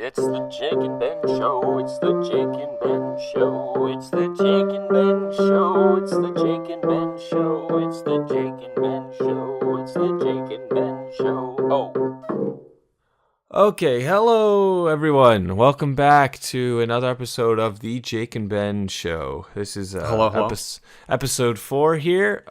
It's the Jake and Ben Show. It's the Jake and Ben Show. It's the Jake and Ben Show. It's the Jake and Ben Show. It's the Jake and Ben Show. It's the Jake and Ben Show. Oh. Okay, hello everyone. Welcome back to another episode of the Jake and Ben Show. This is Hello. episode 4 here.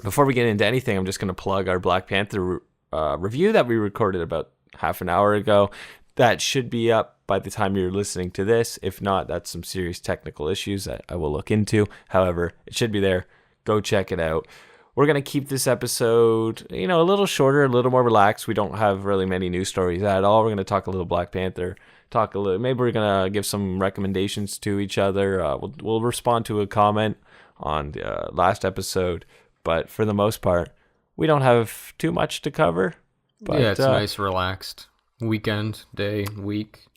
Before we get into anything, I'm just going to plug our Black Panther review that we recorded about half an hour ago. That should be up by the time you're listening to this. If not, that's some serious technical issues that I will look into. However, it should be there. Go check it out. We're going to keep this episode, a little shorter, a little more relaxed. We don't have really many news stories at all. We're going to talk a little Black Panther, maybe we're going to give some recommendations to each other. We'll respond to a comment on the last episode, but for the most part, we don't have too much to cover. But, yeah, it's nice, relaxed weekend, day, week.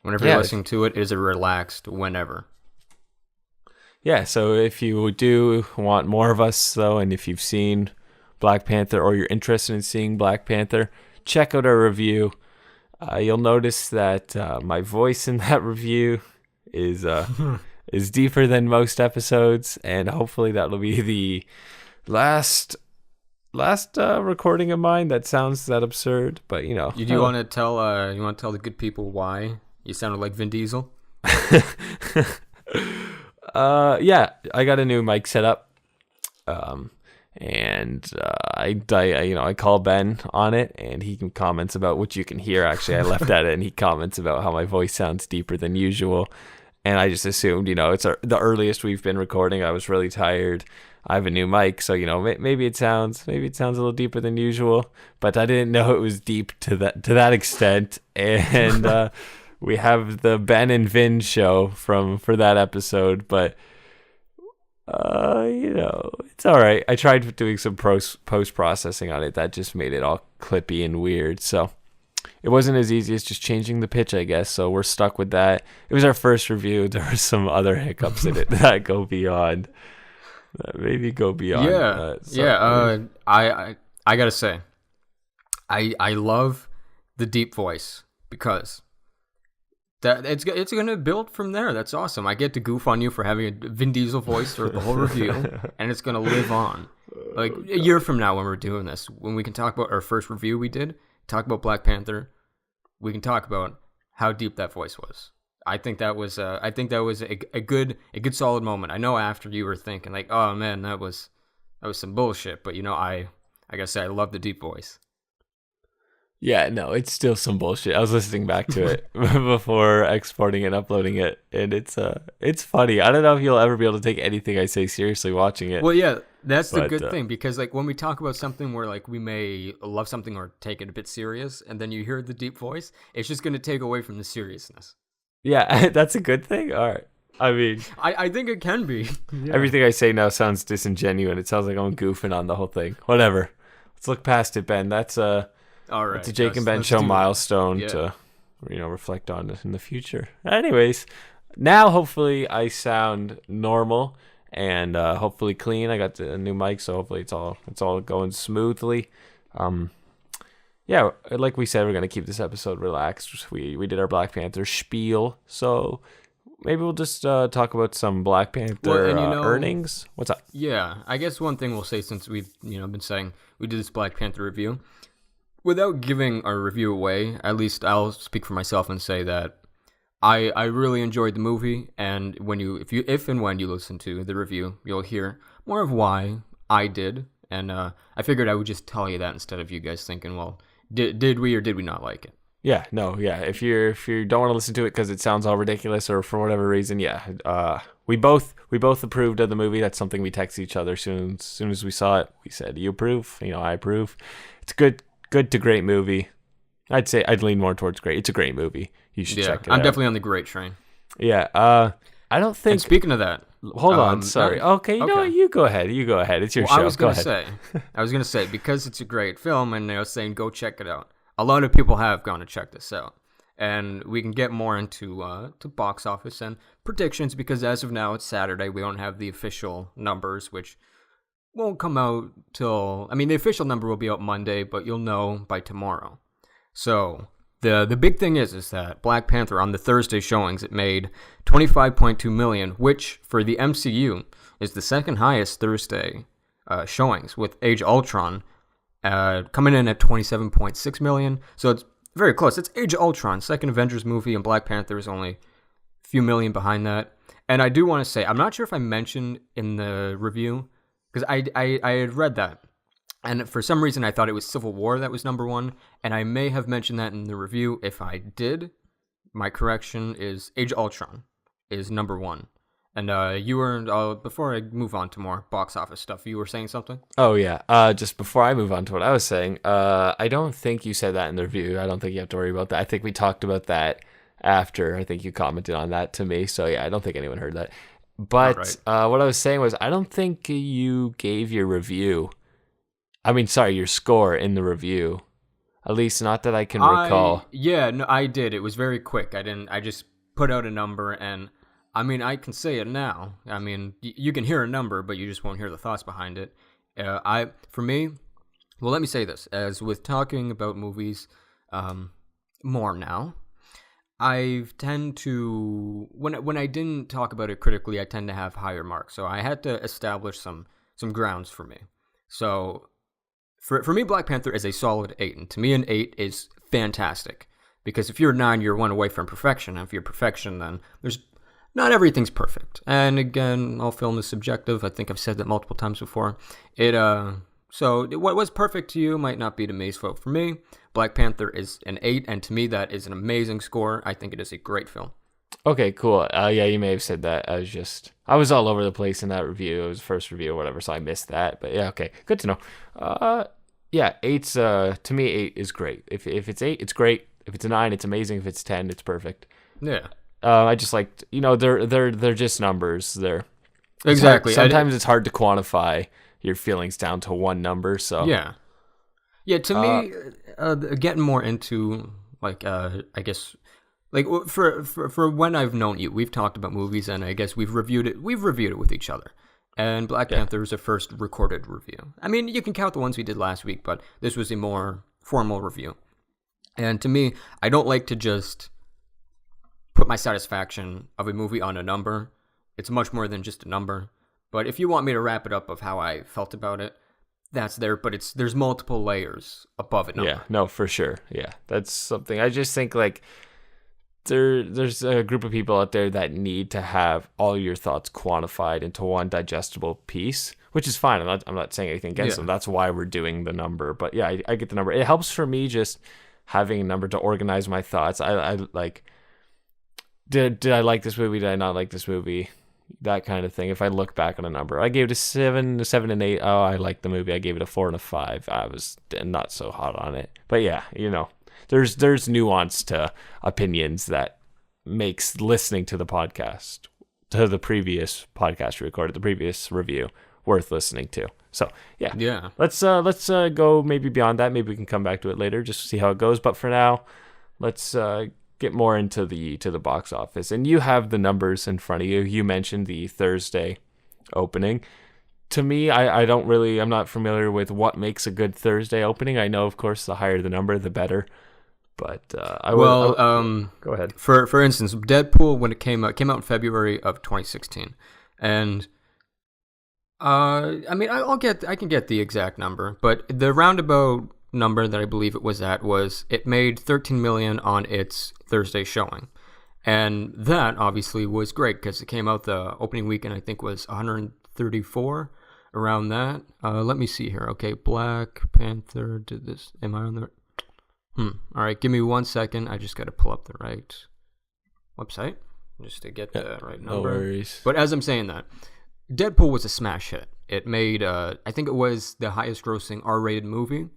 Whenever you're listening to it, it is a relaxed whenever. Yeah, so if you do want more of us, though, and if you've seen Black Panther or you're interested in seeing Black Panther, check out our review. You'll notice that my voice in that review is deeper than most episodes, and hopefully that'll be the last recording of mine that sounds that absurd. But You want to tell the good people why you sounded like Vin Diesel? Yeah, I got a new mic set up, and I call Ben on it, and he comments about what you can hear. Actually, I left at it, and he comments about how my voice sounds deeper than usual, and I just assumed, it's the earliest we've been recording. I was really tired. I have a new mic, so maybe it sounds a little deeper than usual, but I didn't know it was deep to that extent, and. We have the Ben and Vin show for that episode, but it's all right. I tried doing some post processing on it. That just made it all clippy and weird. So it wasn't as easy as just changing the pitch, I guess. So we're stuck with that. It was our first review. There were some other hiccups in it that go beyond. Maybe go beyond. I gotta say, I love the deep voice because. That it's going to build from there. That's awesome. I get to goof on you for having a Vin Diesel voice throughout the whole review, and it's going to live on. Like a year from now, when we're doing this, when we can talk about our first review we did, talk about Black Panther, we can talk about how deep that voice was. I think that was a good solid moment. I know after you were thinking like, oh man, that was some bullshit, but I gotta say I love the deep voice. Yeah, no, it's still some bullshit. I was listening back to it before exporting and uploading it, and it's funny. I don't know if you'll ever be able to take anything I say seriously watching it. Well, yeah, that's the good thing, because like when we talk about something where like we may love something or take it a bit serious, and then you hear the deep voice, it's just going to take away from the seriousness. Yeah, that's a good thing. All right. I mean, I think it can be. Yeah. Everything I say now sounds disingenuous. It sounds like I'm goofing on the whole thing. Whatever. Let's look past it, Ben. That's all right. It's a Jake and Ben show milestone to, reflect on in the future. Anyways, now hopefully I sound normal and hopefully clean. I got a new mic, so hopefully it's all going smoothly. Yeah, like we said, we're gonna keep this episode relaxed. We did our Black Panther spiel, so maybe we'll just talk about some Black Panther earnings. What's up? Yeah, I guess one thing we'll say, since we've been saying we did this Black Panther review. Without giving our review away, at least I'll speak for myself and say that I really enjoyed the movie, and if and when you listen to the review, you'll hear more of why I did, and I figured I would just tell you that instead of you guys thinking, well, did we or did we not like it? Yeah, no, yeah. If you don't want to listen to it because it sounds all ridiculous or for whatever reason, yeah. We both approved of the movie. That's something we texted each other soon as we saw it. We said, "You approve?" I approve. It's good to great movie. I'd say I'd lean more towards great. It's a great movie. You should check it out. I'm definitely on the great train. Yeah. I don't think. And speaking of that, hold on. Sorry. Okay. You know what? You go ahead. It's your show. I was gonna say because it's a great film, and I was saying go check it out. A lot of people have gone to check this out, and we can get more into to box office and predictions, because as of now it's Saturday. We don't have the official numbers, which won't come out till, the official number will be out Monday, but you'll know by tomorrow. So The big thing is that Black Panther on the Thursday showings, it made 25.2 million, which for the MCU is the second highest Thursday showings, with Age of Ultron coming in at 27.6 million. So it's very close. It's Age of Ultron, second Avengers movie, and Black Panther is only a few million behind that. And I do want to say, I'm not sure if I mentioned in the review, because I had read that, and for some reason I thought it was Civil War that was number one, and I may have mentioned that in the review. If I did, my correction is Age of Ultron is number one. And you were, before I move on to more box office stuff, you were saying something? Oh, yeah. Just before I move on to what I was saying, I don't think you said that in the review. I don't think you have to worry about that. I think we talked about that after. I think you commented on that to me. So, yeah, I don't think anyone heard that. But what I was saying was, I don't think you gave your review. Your score in the review. At least not that I can recall. Yeah, no, I did. It was very quick. I just put out a number, and I can say it now. You can hear a number, but you just won't hear the thoughts behind it. For me, well, let me say this. As with talking about movies more now, I tend to, when I didn't talk about it critically, I tend to have higher marks. So I had to establish some grounds for me. So for me, Black Panther is a solid 8. And to me, an 8 is fantastic. Because if you're a 9, you're one away from perfection. And if you're perfection, then not everything's perfect. And again, all film is subjective. I think I've said that multiple times before. So what was perfect to you might not be to me. So for me, Black Panther is an 8, and to me that is an amazing score. I think it is a great film. Okay, cool. Yeah, you may have said that. I was all over the place in that review. It was the first review or whatever, so I missed that. But yeah, okay, good to know. Yeah, 8's to me 8 is great. If it's 8, it's great. If it's a 9, it's amazing. If it's 10, it's perfect. Yeah. I just like, they're just numbers. Exactly. Sometimes it's hard to quantify your feelings down to one number. So yeah. To me, getting more into I guess for when I've known you, we've talked about movies, and I guess we've reviewed it with each other. And Black Panther is a first recorded review. You can count the ones we did last week, but this was a more formal review. And to me, I don't like to just put my satisfaction of a movie on a number. It's much more than just a number. But if you want me to wrap it up of how I felt about it, that's there. But there's multiple layers above it. Yeah, no, for sure. Yeah, that's something. I just think there's a group of people out there that need to have all your thoughts quantified into one digestible piece, which is fine. I'm not saying anything against them. That's why we're doing the number. But yeah, I get the number. It helps for me just having a number to organize my thoughts. I like, did I like this movie? Did I not like this movie? That kind of thing. If I look back on a number, I gave it a 7 and 8. Oh, I liked the movie. I gave it a 4 and a 5. I was not so hot on it. But yeah, there's nuance to opinions that makes listening to the podcast, to the previous podcast we recorded, the previous review, worth listening to. So yeah. Let's go maybe beyond that. Maybe we can come back to it later just to see how it goes. But for now, let's get more into the box office. And you have the numbers in front of you. You mentioned the Thursday opening. To me, I'm not familiar with what makes a good Thursday opening. I know, of course, the higher the number, the better. But go ahead. For instance, Deadpool, when it came out in February of 2016, and I can get the exact number, but the roundabout number that I believe it was at was it made 13 million on its Thursday showing, and that obviously was great because it came out the opening weekend. I think was 134 around that. Let me see here. Okay, Black Panther did this. Am I on the? All right, give me 1 second. I just got to pull up the right website just to get the right number. No worries. But as I'm saying that, Deadpool was a smash hit. It made, I think it was the highest grossing R-rated movie.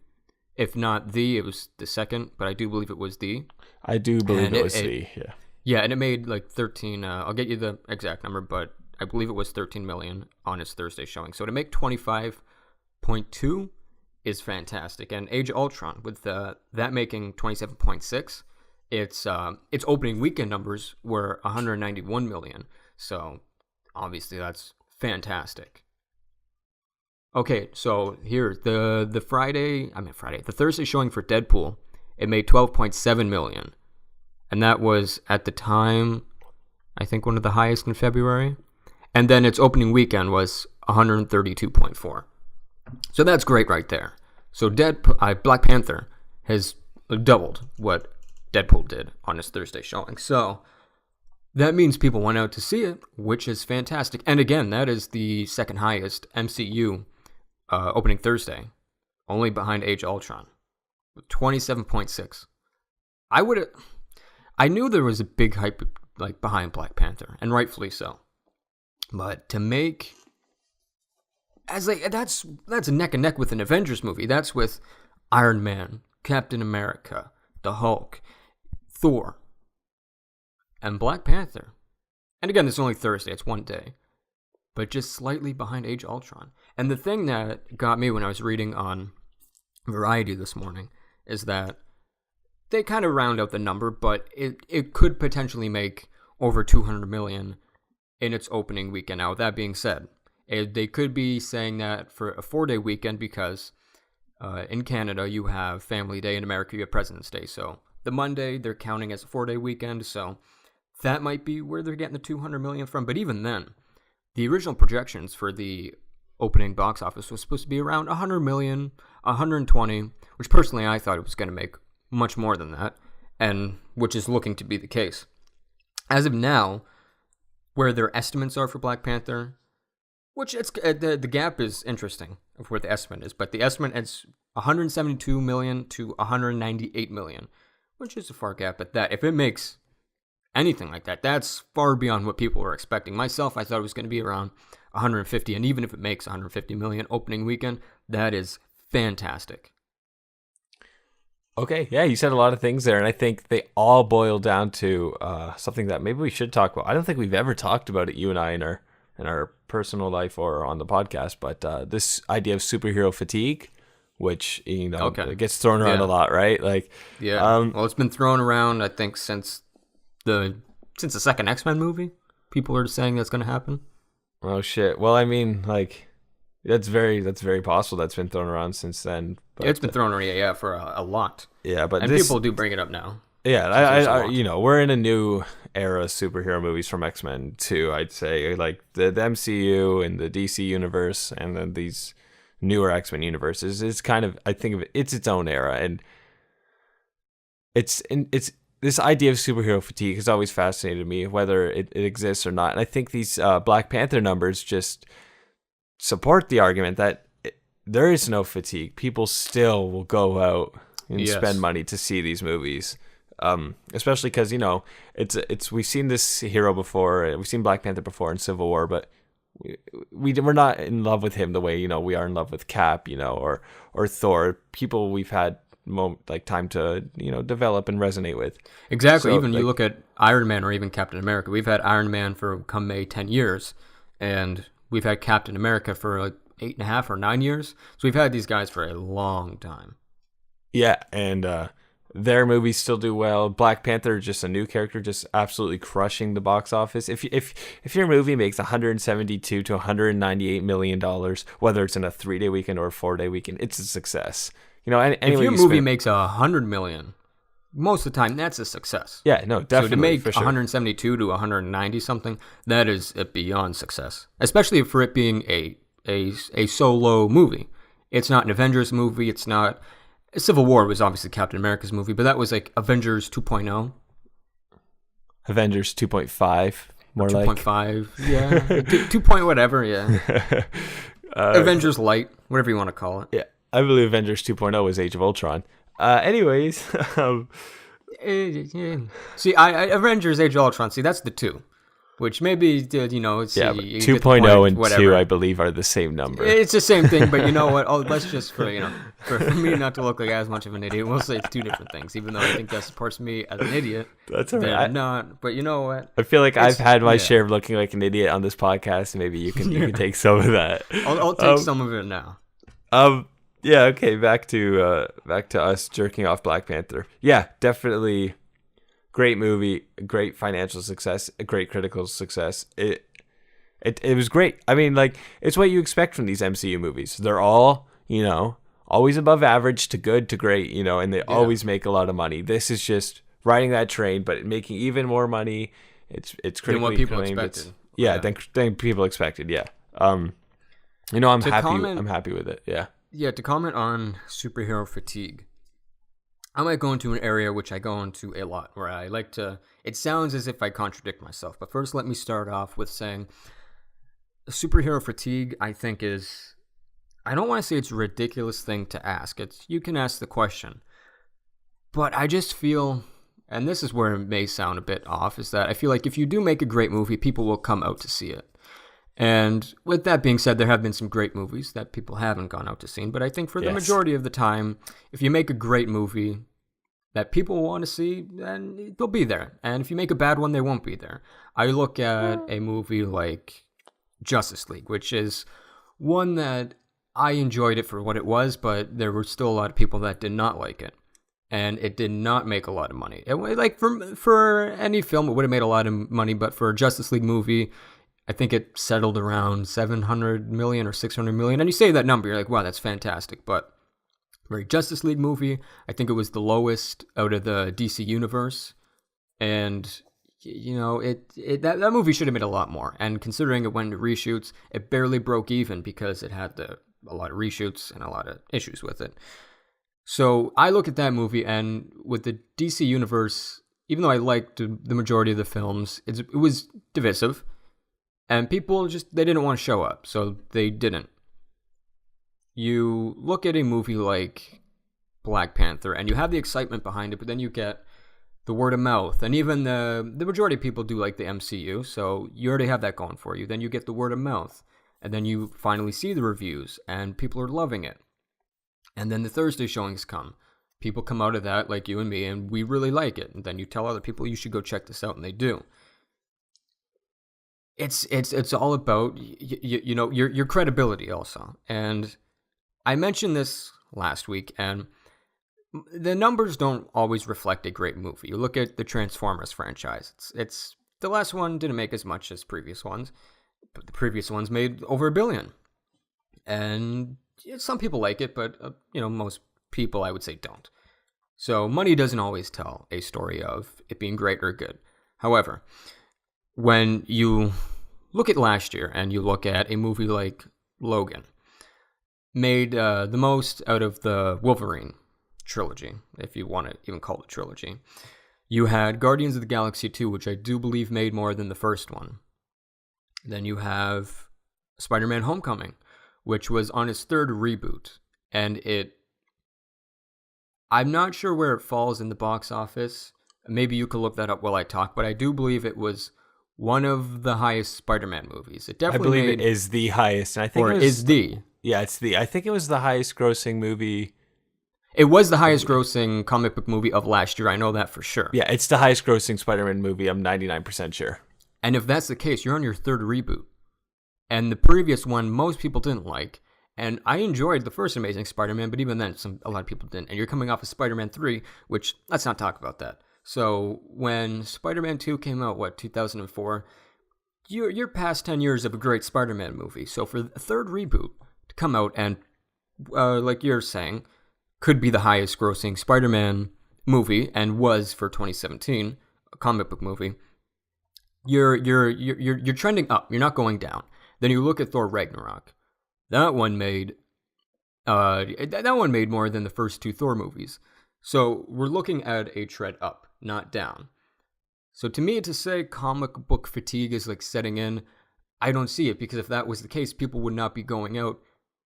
If not it was the second, but I do believe it was the. I do believe it was the, yeah. Yeah, and it made 13, I'll get you the exact number, but I believe it was 13 million on its Thursday showing. So to make 25.2 is fantastic. And Age of Ultron, with that making 27.6, its opening weekend numbers were 191 million. So obviously that's fantastic. Okay, so here the Thursday showing for Deadpool, it made 12.7 million. And that was, at the time, I think one of the highest in February. And then its opening weekend was 132.4. So that's great right there. So Black Panther has doubled what Deadpool did on its Thursday showing. So that means people went out to see it, which is fantastic. And again, that is the second highest MCU opening Thursday, only behind Age of Ultron, with 27.6. I knew there was a big hype like behind Black Panther, and rightfully so. But to make that's neck and neck with an Avengers movie. That's with Iron Man, Captain America, the Hulk, Thor, and Black Panther. And again, it's only Thursday, it's one day. But just slightly behind Age of Ultron. And the thing that got me when I was reading on Variety this morning is that they kind of round out the number, but it could potentially make over 200 million in its opening weekend. Now, with that being said, they could be saying that for a 4-day weekend because in Canada you have Family Day, in America you have President's Day. So the Monday they're counting as a 4-day weekend, so that might be where they're getting the 200 million from. But even then, the original projections for the opening box office was supposed to be around 100 million, 120, which personally I thought it was going to make much more than that, and which is looking to be the case. As of now, where their estimates are for Black Panther, which it's the gap is interesting of where the estimate is, but the estimate is 172 million to 198 million, which is a far gap at that. If it makes anything like that, that's far beyond what people were expecting. Myself, I thought it was going to be around 150, and even if it makes 150 million opening weekend, that is fantastic. Okay, yeah, you said a lot of things there, and I think they all boil down to something that maybe we should talk about. I don't think we've ever talked about it, you and I, in our personal life or on the podcast, but this idea of superhero fatigue, which it gets thrown around a lot, right? Like, well, it's been thrown around, I think, since the second X-Men movie. People are saying that's going to happen. Oh shit! Well, I mean, like, that's very possible. That's been thrown around since then. But, it's been thrown around, for a lot. Yeah, but people do bring it up now. Yeah, I we're in a new era of superhero movies from X-Men too. I'd say like the MCU and the DC universe, and then these newer X-Men universes is kind of, I think of it, it's its own era, and it's this idea of superhero fatigue has always fascinated me, whether it exists or not. And I think these Black Panther numbers just support the argument that there is no fatigue. People still will go out and spend money to see these movies. Especially because it's we've seen this hero before, we've seen Black Panther before in Civil War, but we're not in love with him the way we are in love with Cap, or Thor. People we've had time to develop and resonate with. Exactly. So, even you look at Iron Man or even Captain America. We've had Iron Man for come May 10 years, and we've had Captain America for like 8.5 or 9 years. So we've had these guys for a long time. Yeah, and their movies still do well. Black Panther, just a new character, just absolutely crushing the box office. If your movie makes 172 to 198 million dollars, whether it's in a 3-day weekend or a 4-day weekend, it's a success. If your movie makes 100 million, most of the time that's a success. Yeah, no, definitely. So to make for sure. 172 to 190 something, that is a beyond success. Especially for it being a solo movie. It's not an Avengers movie. It's not. Civil War was obviously Captain America's movie, but that was like Avengers 2.0. Avengers 2.5, more 2.5, yeah. 2 point whatever, yeah. Avengers Light, whatever you want to call it. Yeah, I believe Avengers 2.0 was Age of Ultron. Anyways. See, Avengers Age of Ultron, that's the 2. Which maybe, it's... Yeah, 2.0 and whatever. 2, I believe, are the same number. It's the same thing, but you know what? Let's just, for me not to look like as much of an idiot, we'll say it's 2 different things, even though I think that supports me as an idiot. That's all right. Not, but you know what? I feel like I've had my share of looking like an idiot on this podcast, and maybe you can take some of that. I'll take some of it now. Yeah, okay, back to us jerking off Black Panther. Yeah, definitely... Great movie, great financial success, a great critical success. It was great. I mean, like, it's what you expect from these MCU movies. They're all always above average to good to great, and they always make a lot of money. This is just riding that train, but making even more money. It's critically than what people acclaimed. expected. Than people expected. Yeah. I'm happy with it. Yeah. Yeah, to comment on superhero fatigue, I might go into an area which I go into a lot, where I like to... It sounds as if I contradict myself, but first let me start off with saying superhero fatigue, I think, is... I don't want to say it's a ridiculous thing to ask. You can ask the question. But I just feel, and this is where it may sound a bit off, is that I feel like if you do make a great movie, people will come out to see it. And with that being said, there have been some great movies that people haven't gone out to see. But I think for the majority of the time, if you make a great movie that people want to see, then they'll be there. And if you make a bad one, they won't be there. I look at a movie like Justice League, which is one that I enjoyed it for what it was, but there were still a lot of people that did not like it. And it did not make a lot of money. Like for any film, it would have made a lot of money, but for a Justice League movie, I think it settled around 700 million or 600 million. And you say that number, you're like, wow, that's fantastic. But for a Justice League movie, I think it was the lowest out of the DC universe. And, that movie should have made a lot more. And considering it went to reshoots, it barely broke even because it had a lot of reshoots and a lot of issues with it. So I look at that movie, and with the DC universe, even though I liked the majority of the films, it was divisive. And people they didn't want to show up, so they didn't. You look at a movie like Black Panther, and you have the excitement behind it, but then you get the word of mouth. And even the majority of people do like the MCU, so you already have that going for you. Then you get the word of mouth, and then you finally see the reviews, and people are loving it. And then the Thursday showings come. People come out of that, like you and me, and we really like it. And then you tell other people, you should go check this out, and they do. It's all about your credibility also. And I mentioned this last week, and the numbers don't always reflect a great movie. You look at the Transformers franchise. It's the last one didn't make as much as previous ones, but the previous ones made over $1 billion. And some people like it, but most people I would say don't. So money doesn't always tell a story of it being great or good. However, when you look at last year and you look at a movie like Logan, made the most out of the Wolverine trilogy, if you want to even call it a trilogy. You had Guardians of the Galaxy 2, which I do believe made more than the first one. Then you have Spider-Man Homecoming, which was on its third reboot. And I'm not sure where it falls in the box office. Maybe you could look that up while I talk, but I do believe it was one of the highest Spider-Man movies. It definitely it is the highest. And I think I think it was the highest grossing movie. It was the highest grossing comic book movie of last year. I know that for sure. Yeah, it's the highest grossing Spider-Man movie. I'm 99% sure. And if that's the case, you're on your third reboot. And the previous one, most people didn't like. And I enjoyed the first Amazing Spider-Man, but even then, a lot of people didn't. And you're coming off of Spider-Man 3, which, let's not talk about that. So when Spider-Man 2 came out, 2004, you're past 10 years of a great Spider-Man movie. So for the third reboot to come out and, like you're saying, could be the highest grossing Spider-Man movie, and was for 2017, a comic book movie, you're trending up. You're not going down. Then you look at Thor Ragnarok. That one made more than the first two Thor movies. So we're looking at a trend up, not down. So to me, to say comic book fatigue is like setting in, I don't see it, because if that was the case, people would not be going out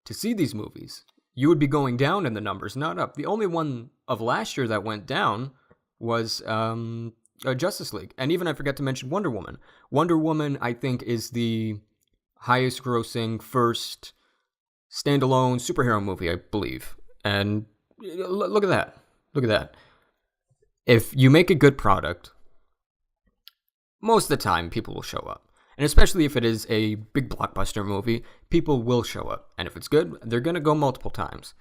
to see these movies. You would be going down in the numbers, not up. The only one of last year that went down was Justice League. And even I forgot to mention Wonder Woman. Wonder Woman, I think, is the highest grossing first standalone superhero movie, I believe. And look at that. Look at that. If you make a good product, most of the time people will show up. And especially if it is a big blockbuster movie, people will show up. And if it's good, they're going to go multiple times.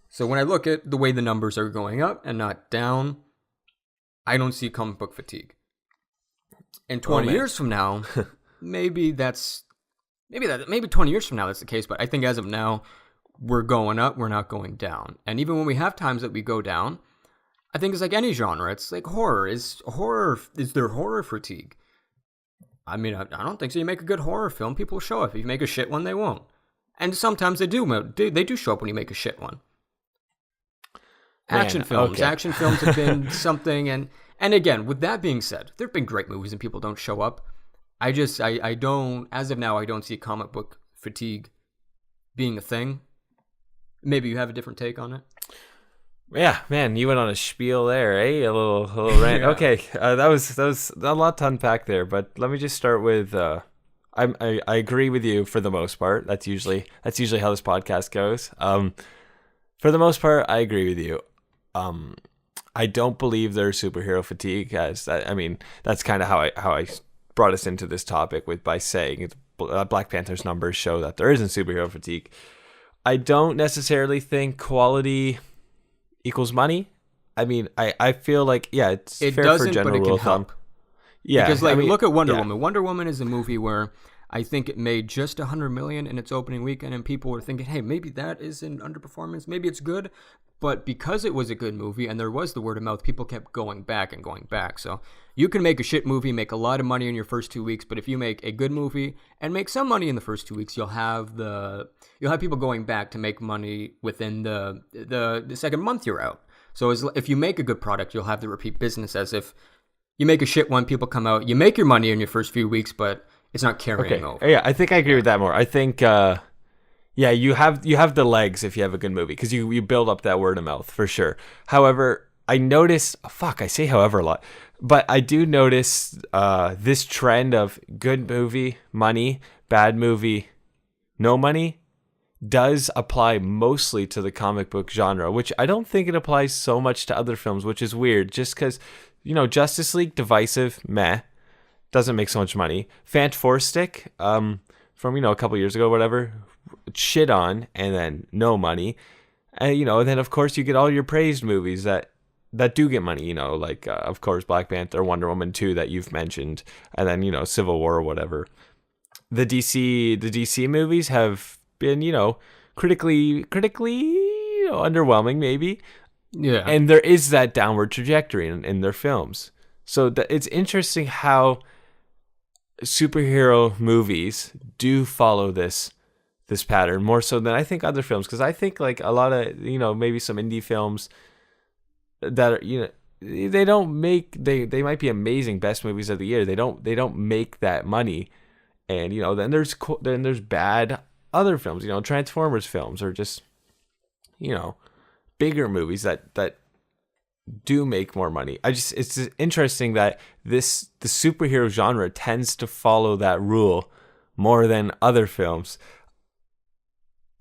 So when I look at the way the numbers are going up and not down, I don't see comic book fatigue. And 20 years from now, maybe 20 years from now that's the case. But I think as of now, we're going up, we're not going down. And even when we have times that we go down, I think it's like any genre. It's like horror. Is there horror fatigue? I mean, I don't think so. You make a good horror film, people will show up. If you make a shit one, they won't. And sometimes they do. They do show up when you make a shit one. Action films. okay. Action films have been something. And again, with that being said, there have been great movies and people don't show up. I don't, as of now, I don't see comic book fatigue being a thing. Maybe you have a different take on it. Yeah, man, you went on a spiel there, eh? A little rant. Yeah. Okay, that was a lot to unpack there. But let me just start with I agree with you for the most part. That's usually how this podcast goes. For the most part, I agree with you. I don't believe there's superhero fatigue. I mean, that's kind of how I brought us into this topic by saying Black Panther's numbers show that there isn't superhero fatigue. I don't necessarily think quality equals money. I mean, I feel like, yeah, it's It fair doesn't, for general but it rule can of thumb. help. Yeah, Because, like, I mean, look at Wonder yeah. Woman. Wonder Woman is a movie where I think it made just $100 million in its opening weekend, and people were thinking, hey, maybe that is an underperformance. Maybe it's good. But because it was a good movie and there was the word of mouth, people kept going back and going back. So you can make a shit movie, make a lot of money in your first 2 weeks, but if you make a good movie and make some money in the first 2 weeks, you'll have people going back to make money within the second month you're out. So if you make a good product, you'll have the repeat business. As if you make a shit one, people come out, you make your money in your first few weeks, but it's not carrying over. Yeah, I think I agree with that more. I think, yeah, you have the legs if you have a good movie because you build up that word of mouth for sure. However, I noticed, I say however a lot, but I do notice this trend of good movie, money, bad movie, no money, does apply mostly to the comic book genre, which I don't think it applies so much to other films, which is weird just because, Justice League, divisive, meh, doesn't make so much money. Fantastic, from, a couple years ago, whatever, shit on, and then no money. And, and then, of course, you get all your praised movies that do get money, like, of course, Black Panther, Wonder Woman 2 that you've mentioned, and then, Civil War or whatever. The DC movies have been, critically, underwhelming, maybe. Yeah. And there is that downward trajectory in their films. So it's interesting how superhero movies do follow this pattern more so than I think other films. Because I think like a lot of, maybe some indie films that are, they don't make, they might be amazing best movies of the year. They don't make that money. And, then there's bad other films, Transformers films or just, bigger movies that do make more money. It's interesting that the superhero genre tends to follow that rule more than other films.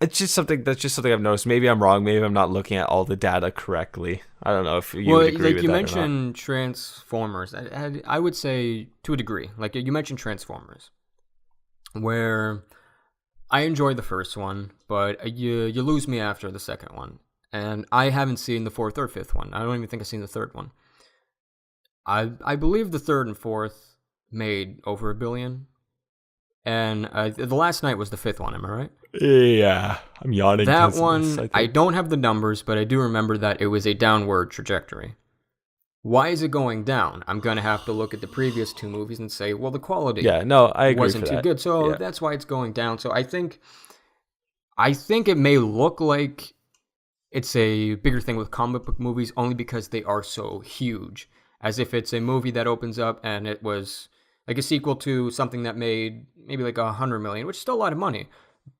It's just something I've noticed. Maybe I'm wrong. Maybe I'm not looking at all the data correctly. I don't know if you would agree with that or not. You mentioned Transformers. I would say to a degree. Like you mentioned Transformers, where I enjoyed the first one, but you lose me after the second one. And I haven't seen the fourth or fifth one. I don't even think I've seen the third one. I believe the third and fourth made over $1 billion. And the last night was the fifth one, am I right? Yeah, I'm yawning. That one, I don't have the numbers, but I do remember that it was a downward trajectory. Why is it going down? I'm going to have to look at the previous two movies and say, well, the quality I agree wasn't too good. So that's why it's going down. So I think it may look like it's a bigger thing with comic book movies only because they are so huge. As if it's a movie that opens up and it was like a sequel to something that made maybe like $100 million, which is still a lot of money.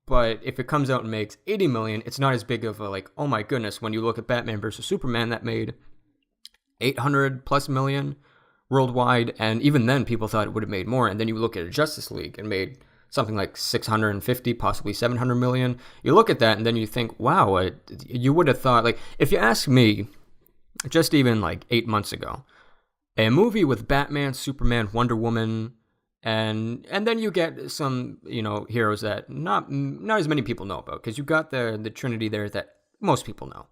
But if it comes out and makes $80 million, it's not as big of a like, oh my goodness, when you look at Batman versus Superman that made $800+ million worldwide, and even then people thought it would have made more. And then you look at a Justice League and made something like 650, possibly 700 million. You look at that and then you think, wow, you would have thought, like, if you ask me, just even like 8 months ago, a movie with Batman, Superman, Wonder Woman, and then you get some, heroes that not as many people know about, because you got the Trinity there that most people know.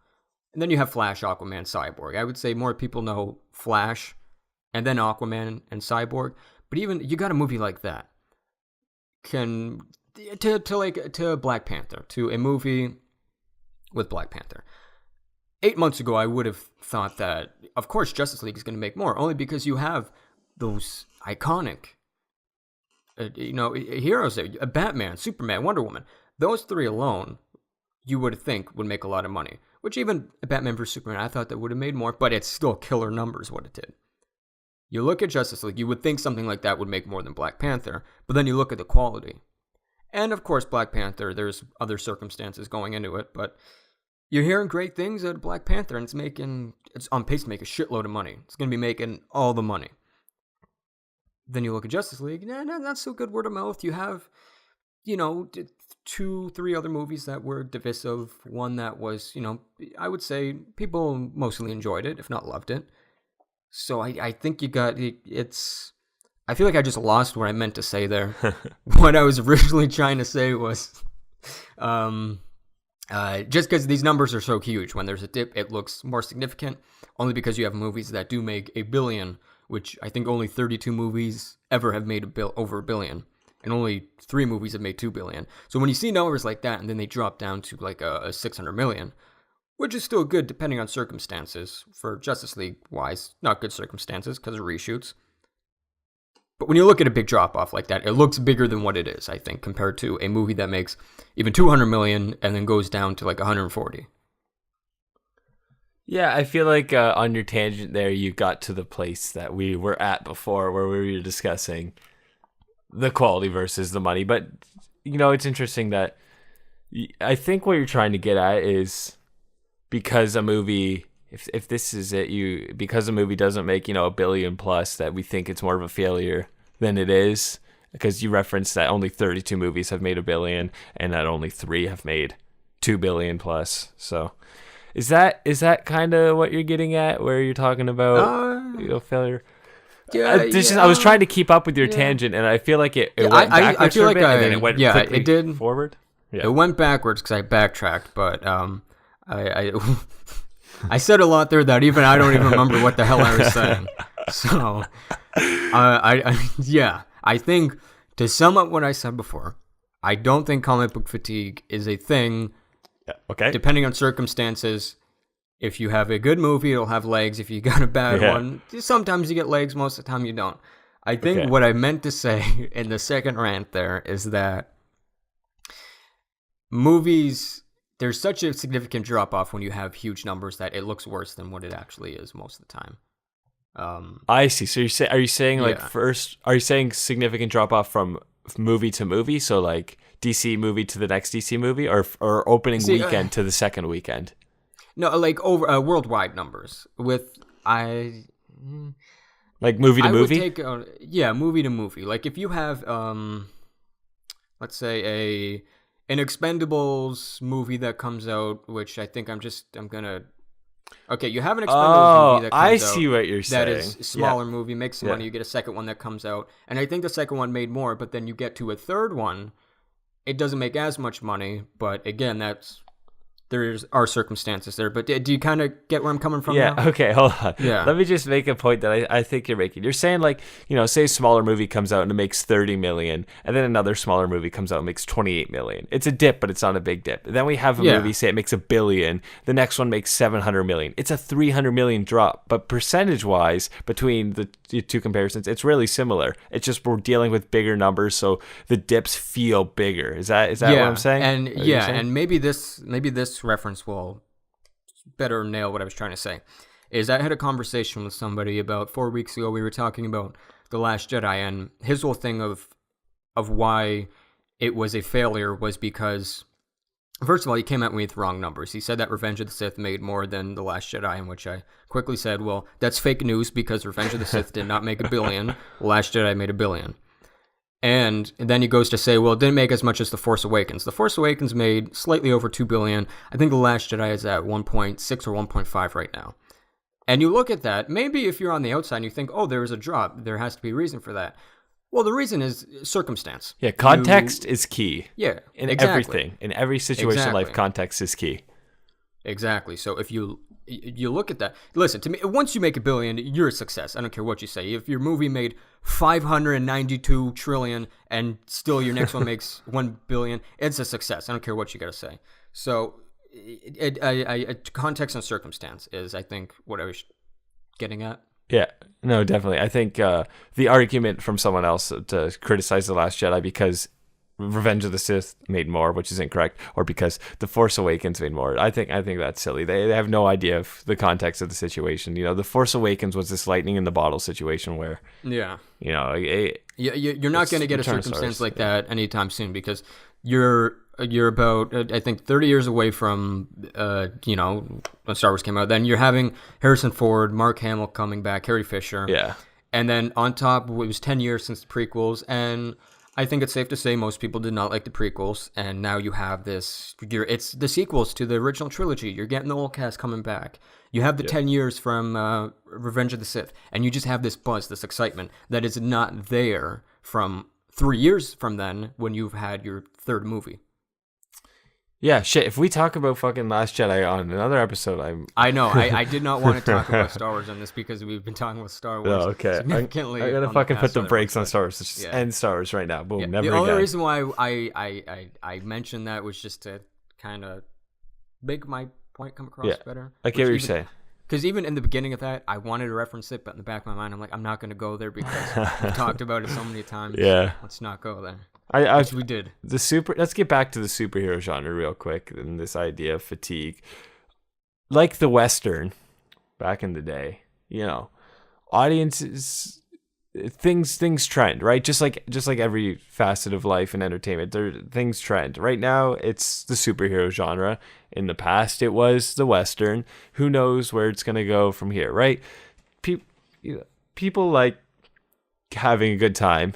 And then you have Flash, Aquaman, Cyborg. I would say more people know Flash, and then Aquaman and Cyborg. But even you got a movie like that, to Black Panther, to a movie with Black Panther. 8 months ago, I would have thought that, of course, Justice League is going to make more, only because you have those iconic, heroes there. Batman, Superman, Wonder Woman. Those three alone, you would think would make a lot of money. Which even Batman vs. Superman, I thought that would have made more, but it's still killer numbers what it did. You look at Justice League, you would think something like that would make more than Black Panther, but then you look at the quality. And of course, Black Panther, there's other circumstances going into it, but you're hearing great things out of Black Panther, and it's on pace to make a shitload of money. It's going to be making all the money. Then you look at Justice League, not so good word of mouth. You have, 2-3 other movies that were divisive. One that was, I would say people mostly enjoyed it, if not loved it. So I think you got it's. I feel like I just lost what I meant to say there. What I was originally trying to say was, just because these numbers are so huge, when there's a dip, it looks more significant. Only because you have movies that do make $1 billion, which I think only 32 movies ever have made over $1 billion. And only 3 movies have made $2 billion. So when you see numbers like that, and then they drop down to like a $600 million, which is still good depending on circumstances. For Justice League wise, not good circumstances because of reshoots. But when you look at a big drop off like that, it looks bigger than what it is, I think, compared to a movie that makes even $200 million and then goes down to like 140. Yeah, I feel like on your tangent there, you got to the place that we were at before, where we were discussing the quality versus the money. But it's interesting that I think what you're trying to get at is, because a movie, if this is it, because a movie doesn't make $1 billion plus, that we think it's more of a failure than it is, because you referenced that only 32 movies have made $1 billion and that only 3 have made $2 billion plus. So is that kind of what you're getting at, where you're talking about failure? Yeah, I was trying to keep up with your tangent, and I feel like it went backwards. I feel like and then it went it did forward. Yeah. It went backwards because I backtracked, but I said a lot there that even I don't even remember what the hell I was saying. So, I think, to sum up what I said before, I don't think comic book fatigue is a thing. Okay. Depending on circumstances, if you have a good movie, it'll have legs. If you got a bad one, sometimes you get legs, most of the time you don't. I think what I meant to say in the second rant there is that movies, there's such a significant drop-off when you have huge numbers that it looks worse than what it actually is most of the time. I see. So are you saying are you saying significant drop-off from movie to movie? So like DC movie to the next DC movie, or opening weekend to the second weekend? No, like over worldwide numbers. Like movie to movie? Would take, movie to movie. Like if you have, let's say an Expendables movie that comes out, which I think I'm gonna. Okay, you have an Expendables movie that comes out. I see what you're saying. That is a smaller movie, makes some money. You get a second one that comes out, and I think the second one made more. But then you get to a third one, it doesn't make as much money. But again, there are circumstances there, but do you kind of get where I'm coming from now? Okay, hold on. Yeah. Let me just make a point that I think you're making. You're saying, like, say a smaller movie comes out and it makes $30 million, and then another smaller movie comes out and makes $28 million. It's a dip, but it's not a big dip. Then we have a movie, say it makes $1 billion, the next one makes $700 million. It's a $300 million drop, but percentage-wise, between the two comparisons, it's really similar. It's just we're dealing with bigger numbers, so the dips feel bigger. Is that what I'm saying? And and maybe this reference will better nail what I was trying to say. Is I had a conversation with somebody about 4 weeks ago. We were talking about The Last Jedi, and his whole thing of why it was a failure was because, first of all, he came at me with wrong numbers. He said that Revenge of the Sith made more than The Last Jedi, in which I quickly said, well, that's fake news because Revenge of the Sith did not make $1 billion. The Last Jedi made $1 billion. And then he goes to say, well, it didn't make as much as The Force Awakens. The Force Awakens made slightly over $2 billion. I think The Last Jedi is at 1.6 or 1.5 right now. And you look at that, maybe if you're on the outside and you think, oh, there is a drop, there has to be a reason for that. Well, the reason is circumstance. Yeah, context is key. Yeah, in everything. In every situation in life, context is key. Exactly. So if you look at that, listen to me, once you make $1 billion, you're a success. I don't care what you say. If your movie made 592 trillion and still your next one makes 1 billion, it's a success. I don't care what you got to say. So context and circumstance is, I think, what I was getting at. Yeah, no, definitely. I think the argument from someone else to criticize The Last Jedi because Revenge of the Sith made more, which is incorrect, or because The Force Awakens made more. I think that's silly. They have no idea of the context of the situation. The Force Awakens was this lightning in the bottle situation where, you're not going to get a circumstance like that anytime soon, because you're about, I think, 30 years away from, when Star Wars came out. Then you're having Harrison Ford, Mark Hamill coming back, Carrie Fisher. Yeah. And then on top, it was 10 years since the prequels, and I think it's safe to say most people did not like the prequels, and now you have it's the sequels to the original trilogy. You're getting the old cast coming back. You have the 10 years from Revenge of the Sith, and you just have this buzz, this excitement that is not there from 3 years from then when you've had your third movie. Yeah, shit. If we talk about fucking Last Jedi on another episode, I know. I did not want to talk about Star Wars on this because we've been talking about Star Wars significantly. I'm gonna fucking put the brakes on Star Wars. Just end Star Wars right now. Boom. Never again. The only reason why I mentioned that was just to kind of make my point come across better. I get what you're saying. Because even in the beginning of that, I wanted to reference it, but in the back of my mind, I'm like, I'm not going to go there because we've talked about it so many times. Yeah. Let's not go there. Which we did. Let's get back to the superhero genre real quick and this idea of fatigue. Like the Western back in the day, audiences, things trend, right? Just like every facet of life and entertainment, things trend. Right now, it's the superhero genre. In the past, it was the Western. Who knows where it's gonna go from here, right? People like having a good time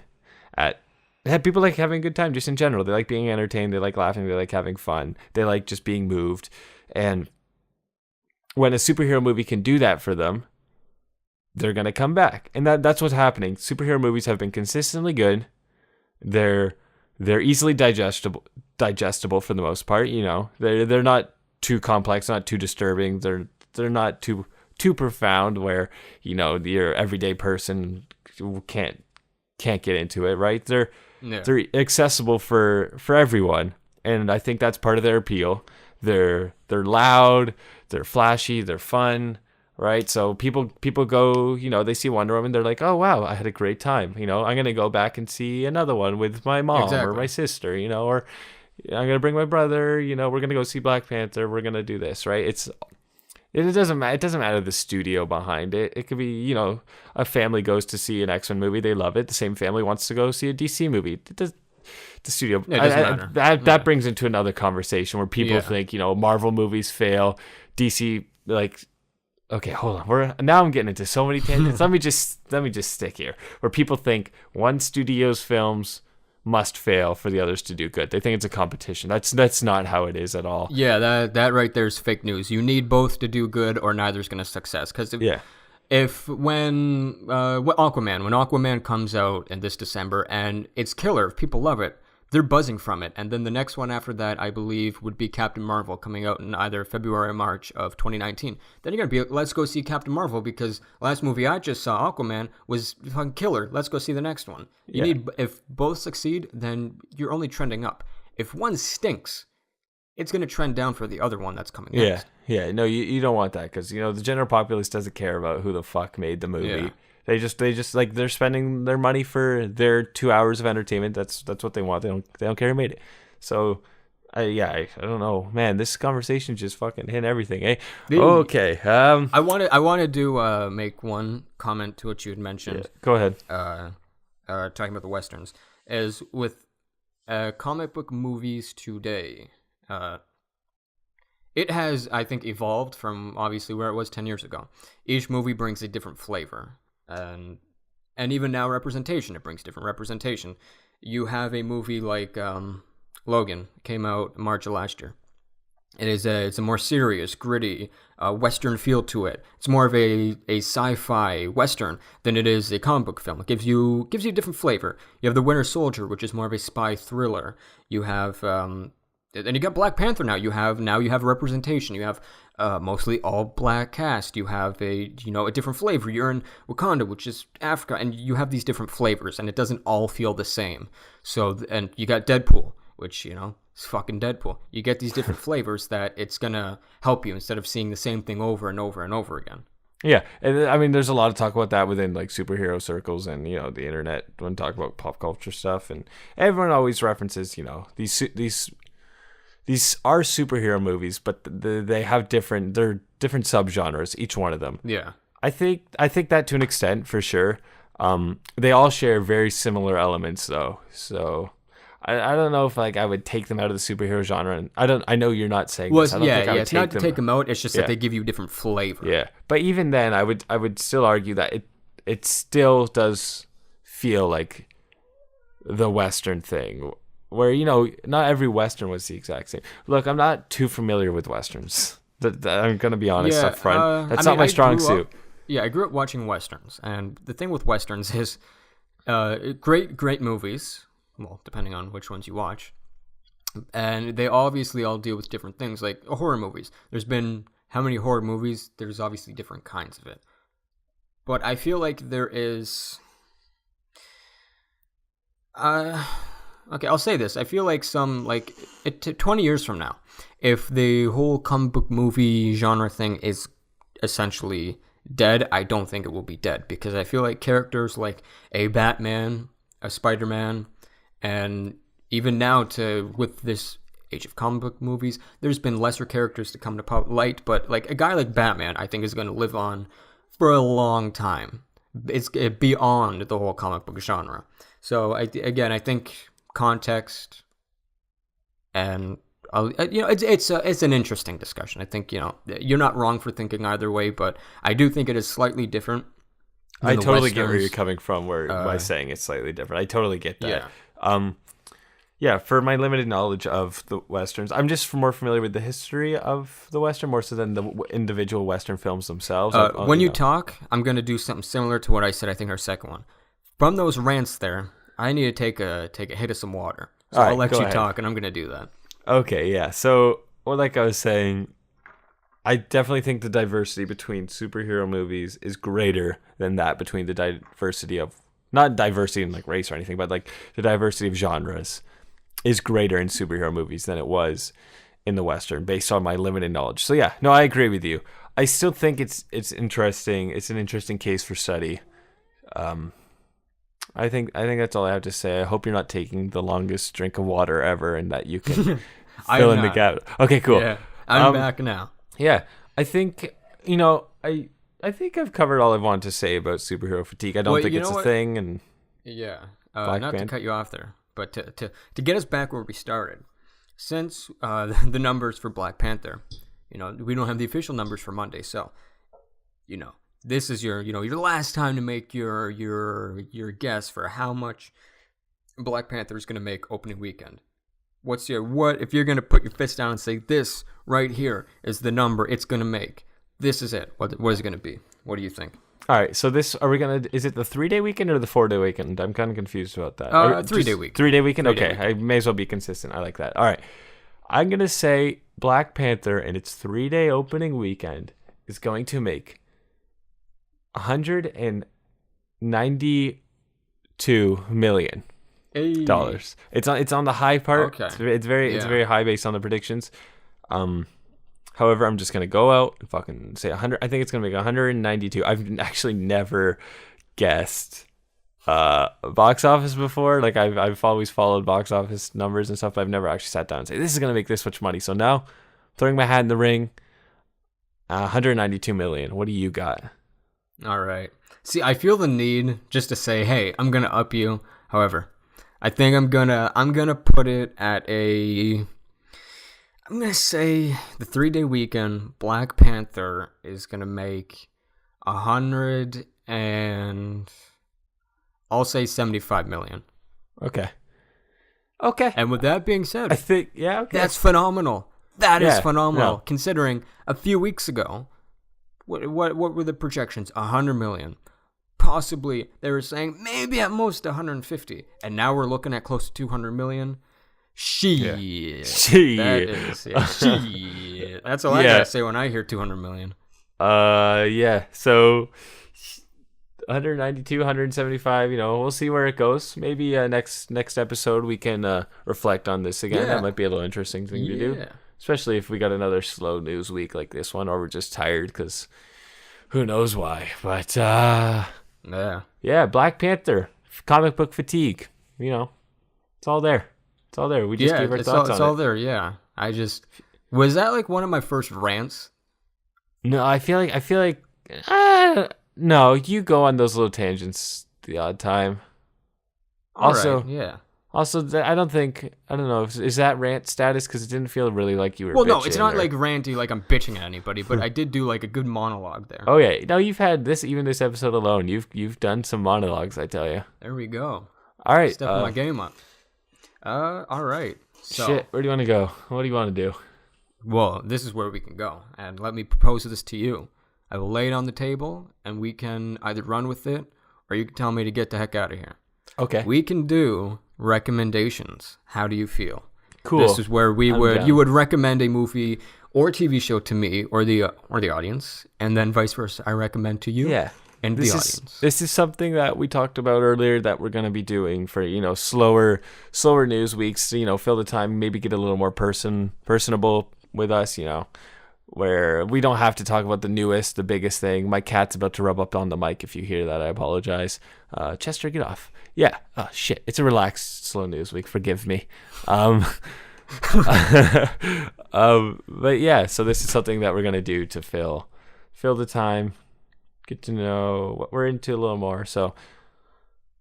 people like having a good time just in general. They like being entertained. They like laughing. They like having fun. They like just being moved. And when a superhero movie can do that for them, they're going to come back. And that's what's happening. Superhero movies have been consistently good. They're easily digestible for the most part. They're not too complex, not too disturbing. They're not too profound where, your everyday person can't get into it, right? They're accessible for everyone, and I think that's part of their appeal. They're loud, they're flashy, they're fun, right? So people go, they see Wonder Woman, they're like, oh wow, I had a great time. I'm gonna go back and see another one with my mom or my sister, or I'm gonna bring my brother. We're gonna go see Black Panther. We're gonna do this, right? It doesn't matter the studio behind it. It could be, a family goes to see an X-Men movie, they love it. The same family wants to go see a DC movie. The studio. It doesn't matter. That brings into another conversation where people think, Marvel movies fail. DC, okay, hold on. Now I'm getting into so many tangents. let me just stick here. Where people think one studio's films must fail for the others to do good. They think it's a competition. That's not how it is at all. Yeah, that right there is fake news. You need both to do good, or neither's going to success. Because when Aquaman comes out in this December and it's killer, if people love it, they're buzzing from it. And then the next one after that, I believe, would be Captain Marvel, coming out in either February or March of 2019. Then you're going to be, let's go see Captain Marvel, because last movie I just saw, Aquaman, was fucking killer. Let's go see the next one. If both succeed, then you're only trending up. If one stinks, it's going to trend down for the other one that's coming next. Yeah. No, you don't want that, because, the general populace doesn't care about who the fuck made the movie. Yeah. They just like, they're spending their money for their 2 hours of entertainment. That's what they want. They don't care who made it. So, I don't know, man. This conversation just fucking hit everything, eh? Okay. I wanted to make one comment to what you had mentioned. Yeah, go ahead. Talking about the westerns, is with comic book movies today. It has, I think, evolved from obviously where it was 10 years ago. Each movie brings a different flavor. And even now representation, it brings different representation. You have a movie like Logan, came out March of last year. It's a more serious, gritty Western feel to it. It's more of a sci-fi Western than it is a comic book film. It gives you a different flavor. You have The Winter Soldier, which is more of a spy thriller. You have and you got Black Panther now. You have a representation. You have mostly all black cast. You have a different flavor. You're in Wakanda, which is Africa, and you have these different flavors, and it doesn't all feel the same. So, and you got Deadpool, which It's fucking Deadpool. You get these different flavors that it's gonna help you instead of seeing the same thing over and over and over again. Yeah, and I mean, there's a lot of talk about that within like superhero circles and the internet when talk about pop culture stuff, and everyone always references these are superhero movies, but they have they're different subgenres, each one of them. Yeah, I think that to an extent for sure. They all share very similar elements though, so. I don't know if like I would take them out of the superhero genre. And I know you're not saying this. I don't think I would it's not to take them out. It's just that they give you different flavor. Yeah, but even then, I would still argue that it still does feel like the Western thing, where not every Western was the exact same. Look, I'm not too familiar with Westerns. I'm gonna be honest up front. That's not my strong suit. I grew up watching Westerns, and the thing with Westerns is great movies. Well, depending on which ones you watch. And they obviously all deal with different things, like horror movies. There's been how many horror movies? There's obviously different kinds of it. But I feel like there is... okay, I'll say this. I feel like 20 years from now, if the whole comic book movie genre thing is essentially dead, I don't think it will be dead. Because I feel like characters like a Batman, a Spider-Man... And even now, with this age of comic book movies, there's been lesser characters to come to light. But like a guy like Batman, I think is going to live on for a long time. It's beyond the whole comic book genre. So I think context and it's an interesting discussion. I think you're not wrong for thinking either way, but I do think it is slightly different. I totally get where you're coming from by saying it's slightly different. I totally get that. Yeah. For my limited knowledge of the Westerns, I'm just more familiar with the history of the Western more so than the individual Western films themselves. When you talk, I'm going to do something similar to what I said, I think, our second one. From those rants there, I need to take a hit of some water. So I'll let you talk, and I'm going to do that. Okay, yeah. So, like I was saying, I definitely think the diversity between superhero movies is greater than that between the diversity of... Not diversity in like race or anything, but like the diversity of genres is greater in superhero movies than it was in the Western, based on my limited knowledge. So yeah, no, I agree with you. I still think it's interesting. It's an interesting case for study. I think that's all I have to say. I hope you're not taking the longest drink of water ever, and that you can fill in the gap. Okay, cool. Yeah, I'm back now. Yeah, I think I think I've covered all I wanted to say about superhero fatigue. I don't think it's a thing. And not to cut you off there, but to get us back where we started, since the numbers for Black Panther, we don't have the official numbers for Monday, so this is your last time to make your guess for how much Black Panther is going to make opening weekend. What if you're going to put your fist down and say this right here is the number it's going to make? This is it. What is it going to be? What do you think? All right. So is it the 3-day weekend or the 4-day weekend? I'm kind of confused about that. 3-day weekend. 3-day weekend? Okay. I may as well be consistent. I like that. All right. I'm going to say Black Panther and its 3-day opening weekend is going to make $192 million. Hey. It's on the high part. Okay. It's very high based on the predictions. However, I'm just going to go out and fucking say 100. I think it's going to make 192. I've actually never guessed box office before. Like I've always followed box office numbers and stuff, but I've never actually sat down and say, this is going to make this much money. So now, throwing my hat in the ring, 192 million. What do you got? All right. See, I feel the need just to say, hey, I'm going to up you. However, I think I'm going to put it at I'm going to say the 3-day weekend, Black Panther is going to make 100 and I'll say 75 million. Okay. And with that being said, I think, okay. That's phenomenal. That is phenomenal. Considering a few weeks ago, what were the projections? 100 million. Possibly, they were saying maybe at most 150. And now we're looking at close to 200 million. Shit. That is shit. That's all I gotta say when I hear 200 million. Yeah. So 192, 175. We'll see where it goes. Maybe next episode we can reflect on this again. Yeah. That might be a little interesting thing to do, especially if we got another slow news week like this one, or we're just tired because who knows why. But yeah, Black Panther, comic book fatigue. It's all there. It's all there. We just gave our thoughts on it. It's all there. Yeah, was that like one of my first rants? No, I feel like no, you go on those little tangents the odd time. Also, I don't know. Is that rant status? Because it didn't feel really like you were. Well, no, it's not like ranty, like I'm bitching at anybody. But I did do like a good monologue there. Oh yeah, no, you've had this episode alone. You've done some monologues, I tell you. There we go. All right, stepping my game up. All right. So, shit, where do you want to go? What do you want to do? Well, this is where we can go, and let me propose this to you. I will lay it on the table, and we can either run with it, or you can tell me to get the heck out of here. Okay. We can do recommendations. How do you feel? Cool. This is where you would recommend a movie or TV show to me or the audience, and then vice versa. I recommend to you. Yeah. And the audience. This is something that we talked about earlier that we're going to be doing for, slower news weeks, fill the time, maybe get a little more personable with us, where we don't have to talk about the biggest thing. My cat's about to rub up on the mic. If you hear that, I apologize. Chester, get off. Yeah. Oh, shit. It's a relaxed, slow news week. Forgive me. But yeah, so this is something that we're going to do to fill the time, get to know what we're into a little more. So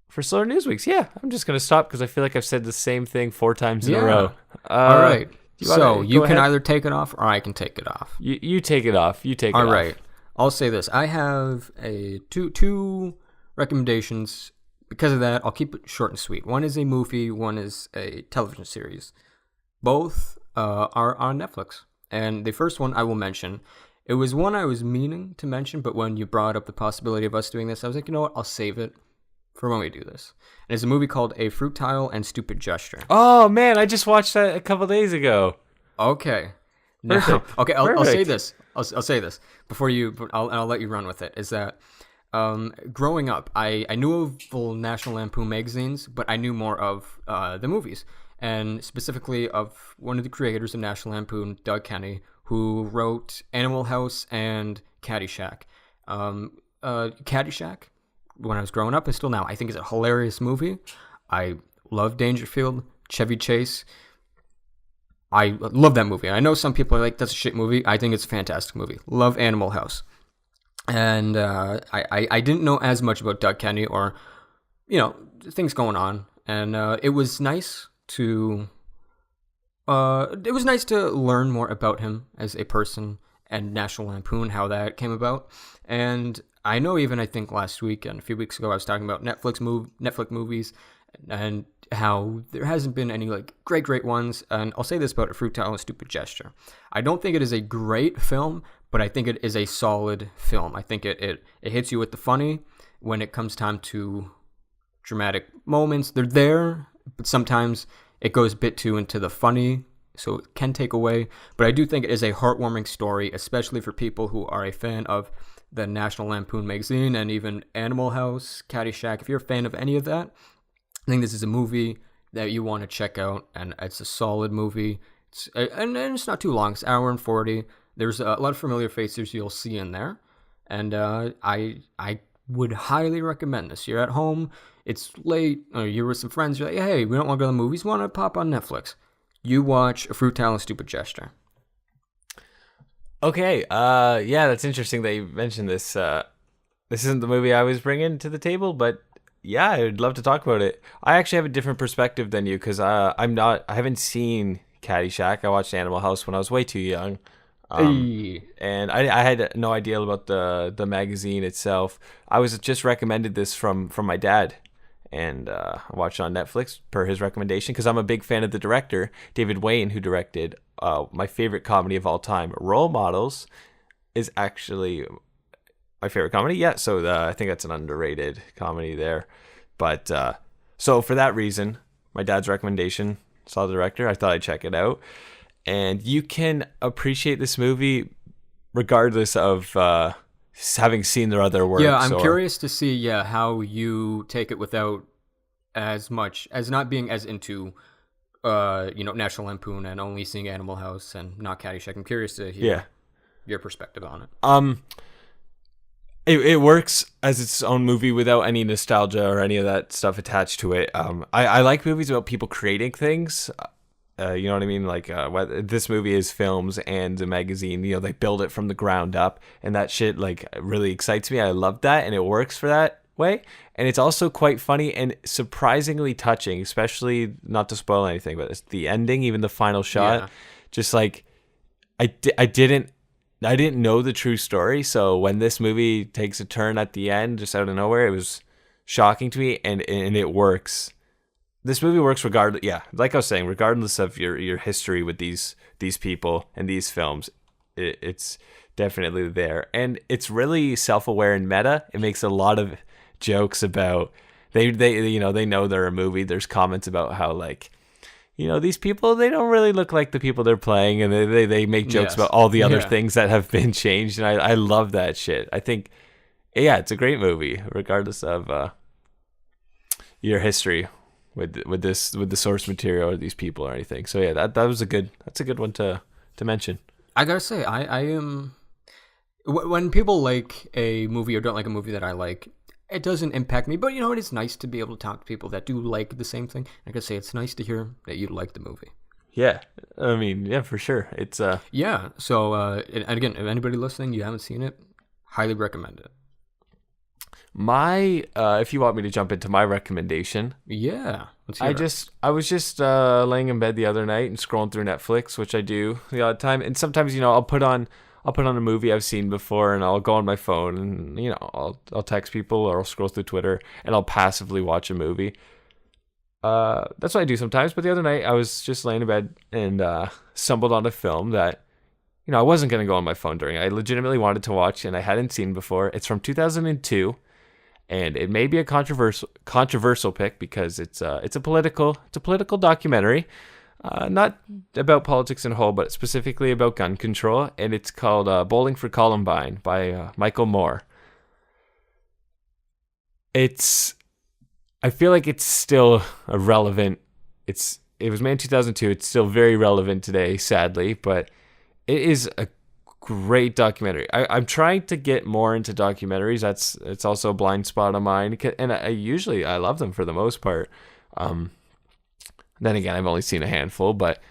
for slower news weeks, yeah, I'm just going to stop because I feel like I've said the same thing 4 times in a row. All right. So you can ahead? either take it off or I can take it off. You take it off. You take it off. All right. I'll say this. I have two recommendations. Because of that, I'll keep it short and sweet. One is a movie. One is a television series. Both are on Netflix. And the first one I will mention. It was one I was meaning to mention, but when you brought up the possibility of us doing this, I was like, you know what? I'll save it for when we do this. And it's a movie called A Fruitile and Stupid Gesture. Oh, man, I just watched that a couple days ago. Okay. Perfect. Now, okay, I'll say this. I'll say this before I'll let you run with it. Is that growing up, I knew of full National Lampoon magazines, but I knew more of the movies, and specifically of one of the creators of National Lampoon, Doug Kenny, who wrote Animal House and Caddyshack. Caddyshack, when I was growing up and still now, I think is a hilarious movie. I love Dangerfield, Chevy Chase. I love that movie. I know some people are like, that's a shit movie. I think it's a fantastic movie. Love Animal House. And I didn't know as much about Doug Kenny or, things going on. And it was nice to learn more about him as a person and National Lampoon, how that came about. And I know I think last week and a few weeks ago I was talking about Netflix movies and how there hasn't been any like great ones. And I'll say this about A Fruitile and Stupid Gesture. I don't think it is a great film, but I think it is a solid film. I think it hits you with the funny when it comes time to dramatic moments. They're there, but sometimes it goes a bit too into the funny, so it can take away. But I do think it is a heartwarming story, especially for people who are a fan of the National Lampoon magazine and even Animal House, Caddyshack. If you're a fan of any of that, I think this is a movie that you want to check out, and it's a solid movie. And it's not too long. It's an hour and 40. There's a lot of familiar faces you'll see in there, and I would highly recommend this. You're at home, it's late, or you're with some friends, you're like, hey, we don't want to go to the movies, we want to pop on Netflix. You watch A Fruitile and Stupid Gesture. Okay, yeah, that's interesting that you mentioned this. This isn't the movie I was bringing to the table, but yeah, I'd love to talk about it. I actually have a different perspective than you because I haven't seen Caddyshack. I watched Animal House when I was way too young. And I had no idea about the magazine itself. I was just recommended this from my dad, and I watched it on Netflix per his recommendation because I'm a big fan of the director, David Wayne, who directed my favorite comedy of all time, Role Models, is actually my favorite comedy. Yeah, so I think that's an underrated comedy there. But so for that reason, my dad's recommendation, saw the director, I thought I'd check it out. And you can appreciate this movie regardless of having seen their other works. Yeah, I'm curious to see how you take it without as much as not being as into National Lampoon and only seeing Animal House and not Caddyshack. I'm curious to hear your perspective on it. It works as its own movie without any nostalgia or any of that stuff attached to it. I like movies about people creating things. You know what I mean? Like this movie is films and a magazine. You know, they build it from the ground up, and that shit like really excites me. I love that, and it works for that way. And it's also quite funny and surprisingly touching, especially not to spoil anything, but it's the ending, even the final shot. Just like I didn't know the true story, so when this movie takes a turn at the end, just out of nowhere, it was shocking to me, and it works. This movie works regardless. Yeah, like I was saying, regardless of your history with these people and these films, it's definitely there, and it's really self-aware and meta. It makes a lot of jokes about they know they're a movie. There's comments about how like, these people, they don't really look like the people they're playing, and they make jokes about all the other things that have been changed, and I love that shit. I think, it's a great movie, regardless of your history with the source material or these people or anything. So that's a good one to mention. I gotta say, I am when people like a movie or don't like a movie that I like, it doesn't impact me, but it is nice to be able to talk to people that do like the same thing. Like I say, it's nice to hear that you like the movie. Yeah, I mean, for sure. It's yeah. So and again, if anybody listening, you haven't seen it, highly recommend it. My if you want me to jump into my recommendation, let's hear it. I was just laying in bed the other night and scrolling through Netflix, which I do the odd time, and sometimes I'll put on a movie I've seen before, and I'll go on my phone, and I'll text people, or I'll scroll through Twitter, and I'll passively watch a movie. That's what I do sometimes. But the other night I was just laying in bed and stumbled on a film that I wasn't gonna go on my phone during. I legitimately wanted to watch, and I hadn't seen before. It's from 2002, and it may be a controversial pick because it's a political documentary. Not about politics in whole, but specifically about gun control, and it's called Bowling for Columbine by Michael Moore. I feel like it's still a relevant. It was made in 2002. It's still very relevant today, sadly, but it is a great documentary. I'm trying to get more into documentaries. It's also a blind spot of mine, and I love them for the most part. Then again, I've only seen a handful, but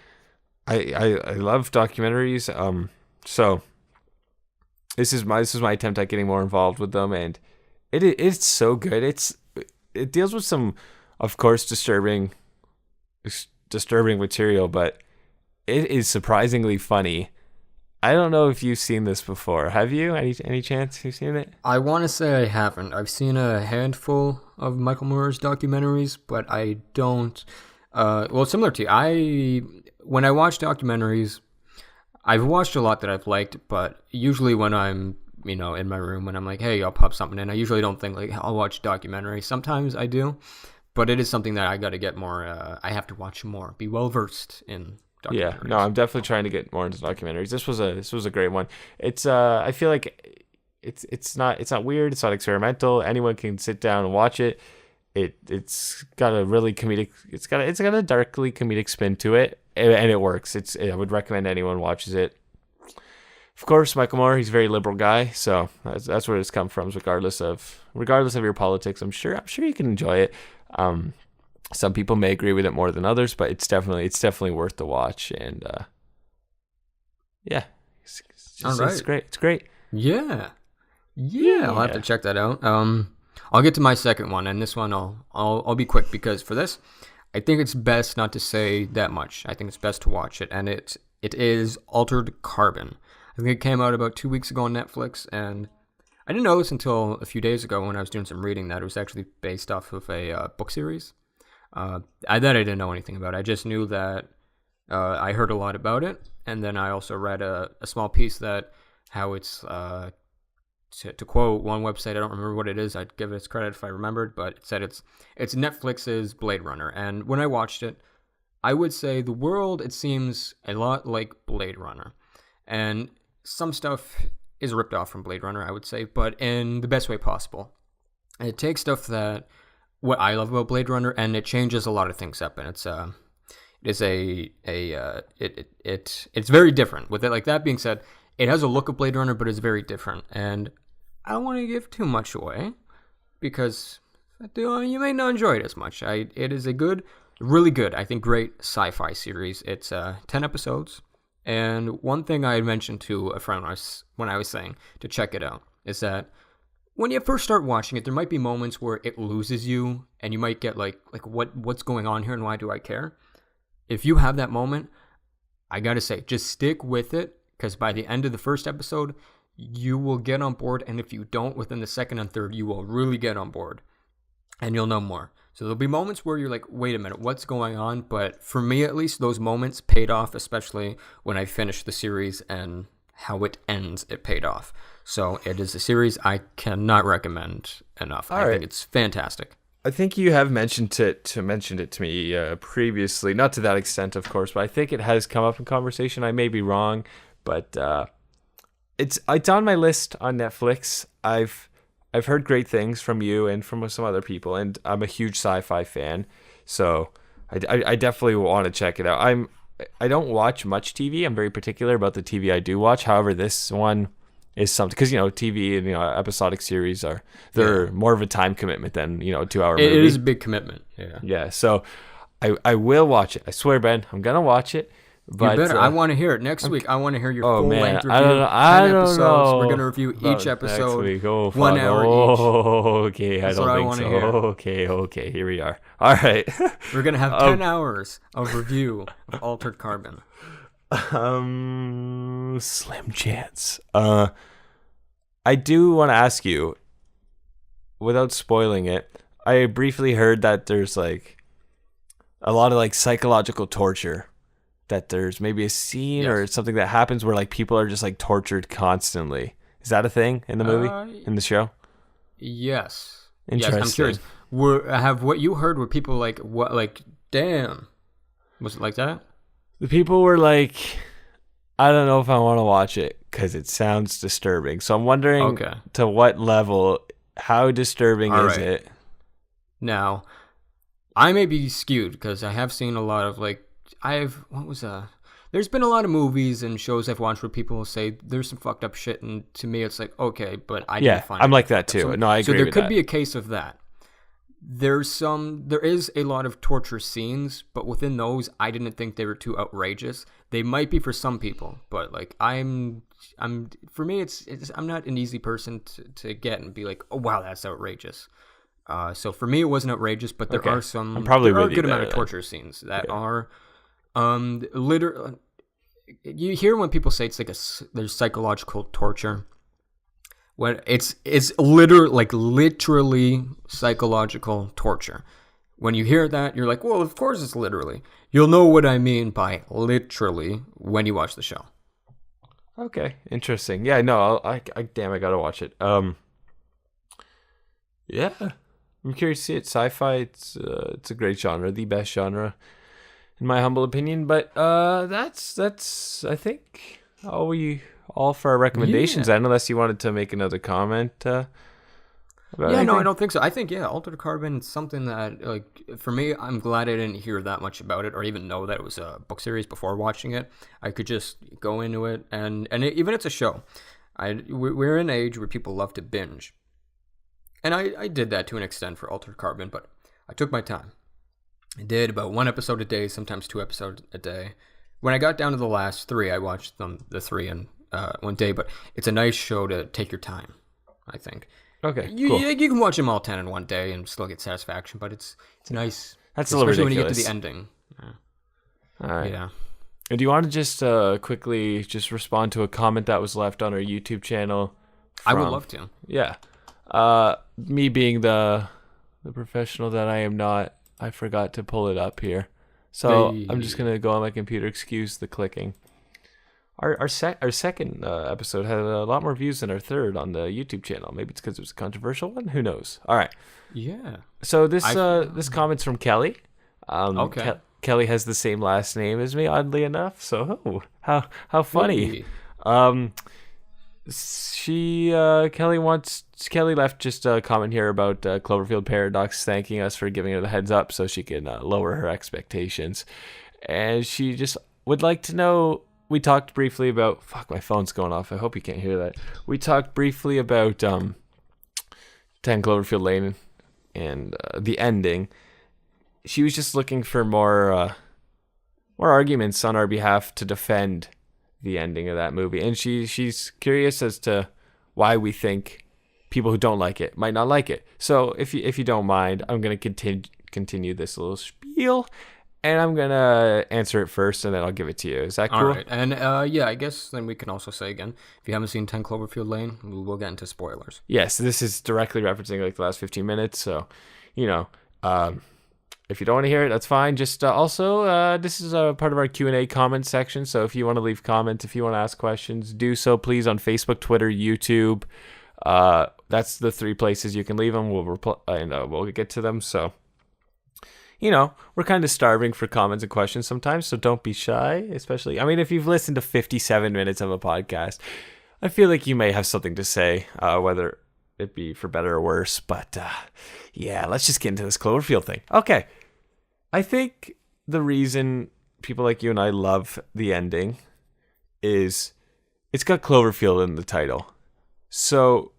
I love documentaries. So this is my attempt at getting more involved with them, and it's so good. It deals with some, of course, disturbing material, but it is surprisingly funny. I don't know if you've seen this before. Have you? Any chance you've seen it? I want to say I haven't. I've seen a handful of Michael Moore's documentaries, but I don't. Similar to you, when I watch documentaries, I've watched a lot that I've liked, but usually when I'm, in my room, when I'm like, hey, I'll pop something in, I usually don't think like I'll watch documentary. Sometimes I do, but it is something that I got to get more. I have to watch more, be well versed in. Yeah, no, I'm definitely trying to get more into documentaries. This was a great one. It's I feel like it's not weird. It's not experimental. Anyone can sit down and watch it. It's got a really comedic. It's got a darkly comedic spin to it, and it works. I would recommend anyone watches it. Of course, Michael Moore, he's a very liberal guy, so that's where it's come from. Regardless of your politics, I'm sure you can enjoy it. Some people may agree with it more than others, but it's definitely worth the watch. And it's great. It's great. Yeah. I'll have to check that out. I'll get to my second one, and this one I'll be quick because for this, I think it's best not to say that much. I think it's best to watch it, and it is Altered Carbon. I think it came out about 2 weeks ago on Netflix, and I didn't know this until a few days ago when I was doing some reading that it was actually based off of a book series. I didn't know anything about it. I just knew that I heard a lot about it, and then I also read a small piece that how it's to quote one website, I don't remember what it is. I'd give it its credit if I remembered, but it said it's Netflix's Blade Runner. And when I watched it, I would say the world, it seems a lot like Blade Runner, and some stuff is ripped off from Blade Runner, I would say, but in the best way possible. And it takes stuff that what I love about Blade Runner, and it changes a lot of things up, and it's very different. With it, like that being said, it has a look of Blade Runner, but it's very different. And I don't want to give too much away because you may not enjoy it as much. It is a good, really good, I think, great sci-fi series. It's 10 episodes, and one thing I had mentioned to a friend when I was saying to check it out is that when you first start watching it, there might be moments where it loses you, and you might get like what's going on here, and why do I care? If you have that moment, I gotta say, just stick with it, because by the end of the first episode, you will get on board, and if you don't, within the second and third, you will really get on board, and you'll know more. So there'll be moments where you're like, wait a minute, what's going on? But for me, at least, those moments paid off, especially when I finished the series and how it ends, it paid off. So it is a series I cannot recommend enough. I think it's fantastic. I think you have mentioned it to me previously, not to that extent, of course, but I think it has come up in conversation. I may be wrong, but it's on my list on Netflix. I've heard great things from you and from some other people, and I'm a huge sci-fi fan, so I definitely want to check it out. I don't watch much TV. I'm very particular about the TV I do watch. However, this one is something, because TV and episodic series they're more of a time commitment than 2-hour movie. It is a big commitment. Yeah. So I will watch it. I swear, Ben, I'm gonna watch it. But you better. I want to hear it next week. I want to hear your full length review. I don't episodes. know. We're gonna review each episode. Next week. 1 hour each. Okay, That's I don't think so. Hear. Okay. Here we are. All right. We're gonna have 10 hours of review of Altered Carbon. Slim chance. I do want to ask you, without spoiling it, I briefly heard that there's like a lot of like psychological torture. That there's maybe a scene or something that happens where like people are just like tortured constantly. Is that a thing in the movie, in the show? Yes. Interesting. Yes, I'm curious. Have what you heard were people like, what, like, damn. Was it like that? The people were like, I don't know if I want to watch it because it sounds disturbing. So I'm wondering to what level, how disturbing is it? Now, I may be skewed because I have seen a lot of like, there's been a lot of movies and shows I've watched where people say there's some fucked up shit, and to me it's like, okay, but I didn't find it. I'm like that too. No, I agree with that. So there could be a case of that. There is a lot of torture scenes, but within those, I didn't think they were too outrageous. They might be for some people, but like for me, I'm not an easy person to get and be like, oh wow, that's outrageous. So for me, it wasn't outrageous, but there are some. I'm probably a good amount of torture scenes that are, literally. You hear when people say it's like there's psychological torture. When it's literally psychological torture. When you hear that, you're like, well, of course it's literally. You'll know what I mean by literally when you watch the show. Okay, interesting. Yeah, no, I gotta watch it. Yeah, I'm curious to see it. Sci-fi, it's a great genre, the best genre, in my humble opinion. But that's I think all for our recommendations. Yeah. Unless you wanted to make another comment. About anything. No, I don't think so. I think Altered Carbon is something that, like, for me, I'm glad I didn't hear that much about it or even know that it was a book series before watching it. I could just go into it, and even it's a show. We're in an age where people love to binge. And I did that to an extent for Altered Carbon, but I took my time. I did about 1 episode a day, sometimes 2 episodes a day. When I got down to the last 3, I watched the 3 in 1 day, but it's a nice show to take your time, I think. Okay, cool. You can watch them all 10 in 1 day and still get satisfaction, but it's nice. That's a little ridiculous. Especially when you get to the ending. All right. Yeah. And do you want to just quickly just respond to a comment that was left on our YouTube channel? I would love to. Yeah. Me being the professional that I am not, I forgot to pull it up here. So I'm just going to go on my computer. Excuse the clicking. Our second episode had a lot more views than our third on the YouTube channel. Maybe it's because it was a controversial one. Who knows? All right. Yeah. So this comment's from Kelly. Okay. Kelly has the same last name as me, oddly enough. So how funny. Kelly left just a comment here about Cloverfield Paradox thanking us for giving her the heads up so she can lower her expectations, and she just would like to know. We talked briefly about my phone's going off. I hope you can't hear that. We talked briefly about 10 Cloverfield Lane and the ending. She was just looking for more arguments on our behalf to defend the ending of that movie, and she's curious as to why we think people who don't like it might not like it. So if you don't mind, I'm gonna continue this little spiel, and I'm gonna answer it first, and then I'll give it to you. Is that cool? All right, and yeah, I guess then we can also say again, if you haven't seen 10 Cloverfield Lane, we'll get into spoilers. Yes, this is directly referencing like the last 15 minutes, so if you don't want to hear it, that's fine. Just also, this is a part of our Q&A comment section. So if you want to leave comments, if you want to ask questions, do so please on Facebook, Twitter, YouTube. That's the 3 places you can leave them. We'll reply and we'll get to them. So, we're kind of starving for comments and questions sometimes. So don't be shy, especially. I mean, if you've listened to 57 minutes of a podcast, I feel like you may have something to say, whether it be for better or worse. But yeah, let's just get into this Cloverfield thing. Okay. I think the reason people like you and I love the ending is it's got Cloverfield in the title. So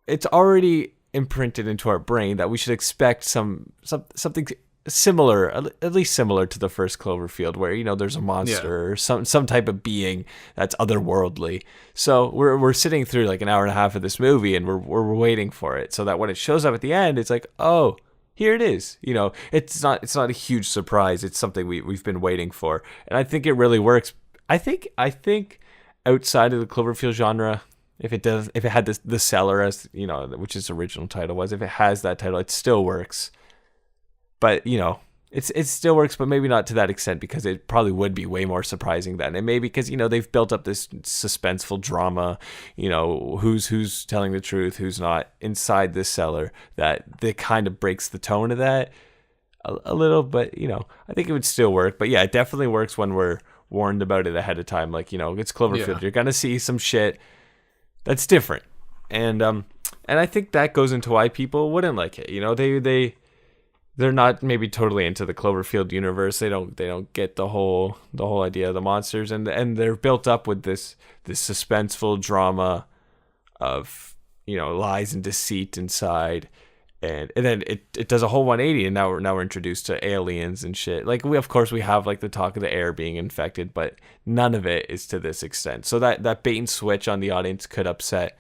it's already imprinted into our brain that we should expect something similar, at least similar to the first Cloverfield, where there's a monster or some type of being that's otherworldly. So we're sitting through like an hour and a half of this movie, and we're waiting for it, so that when it shows up at the end, it's like, oh, here it is. It's not a huge surprise. It's something we've been waiting for, and I think it really works. I think outside of the Cloverfield genre, if it had the Cellar as which its original title was, if it has that title, it still works. But it still works, but maybe not to that extent, because it probably would be way more surprising then. And maybe because they've built up this suspenseful drama, who's telling the truth, who's not inside this cellar, that kind of breaks the tone of that a little. But I think it would still work. But yeah, it definitely works when we're warned about it ahead of time. Like it's Cloverfield. Yeah. You're gonna see some shit that's different, and I think that goes into why people wouldn't like it. They're not maybe totally into the Cloverfield universe. They don't get the whole idea of the monsters, and they're built up with this suspenseful drama of lies and deceit inside, and then it does a whole 180, and now we're introduced to aliens and shit. Like we have like the talk of the air being infected, but none of it is to this extent. So that bait and switch on the audience could upset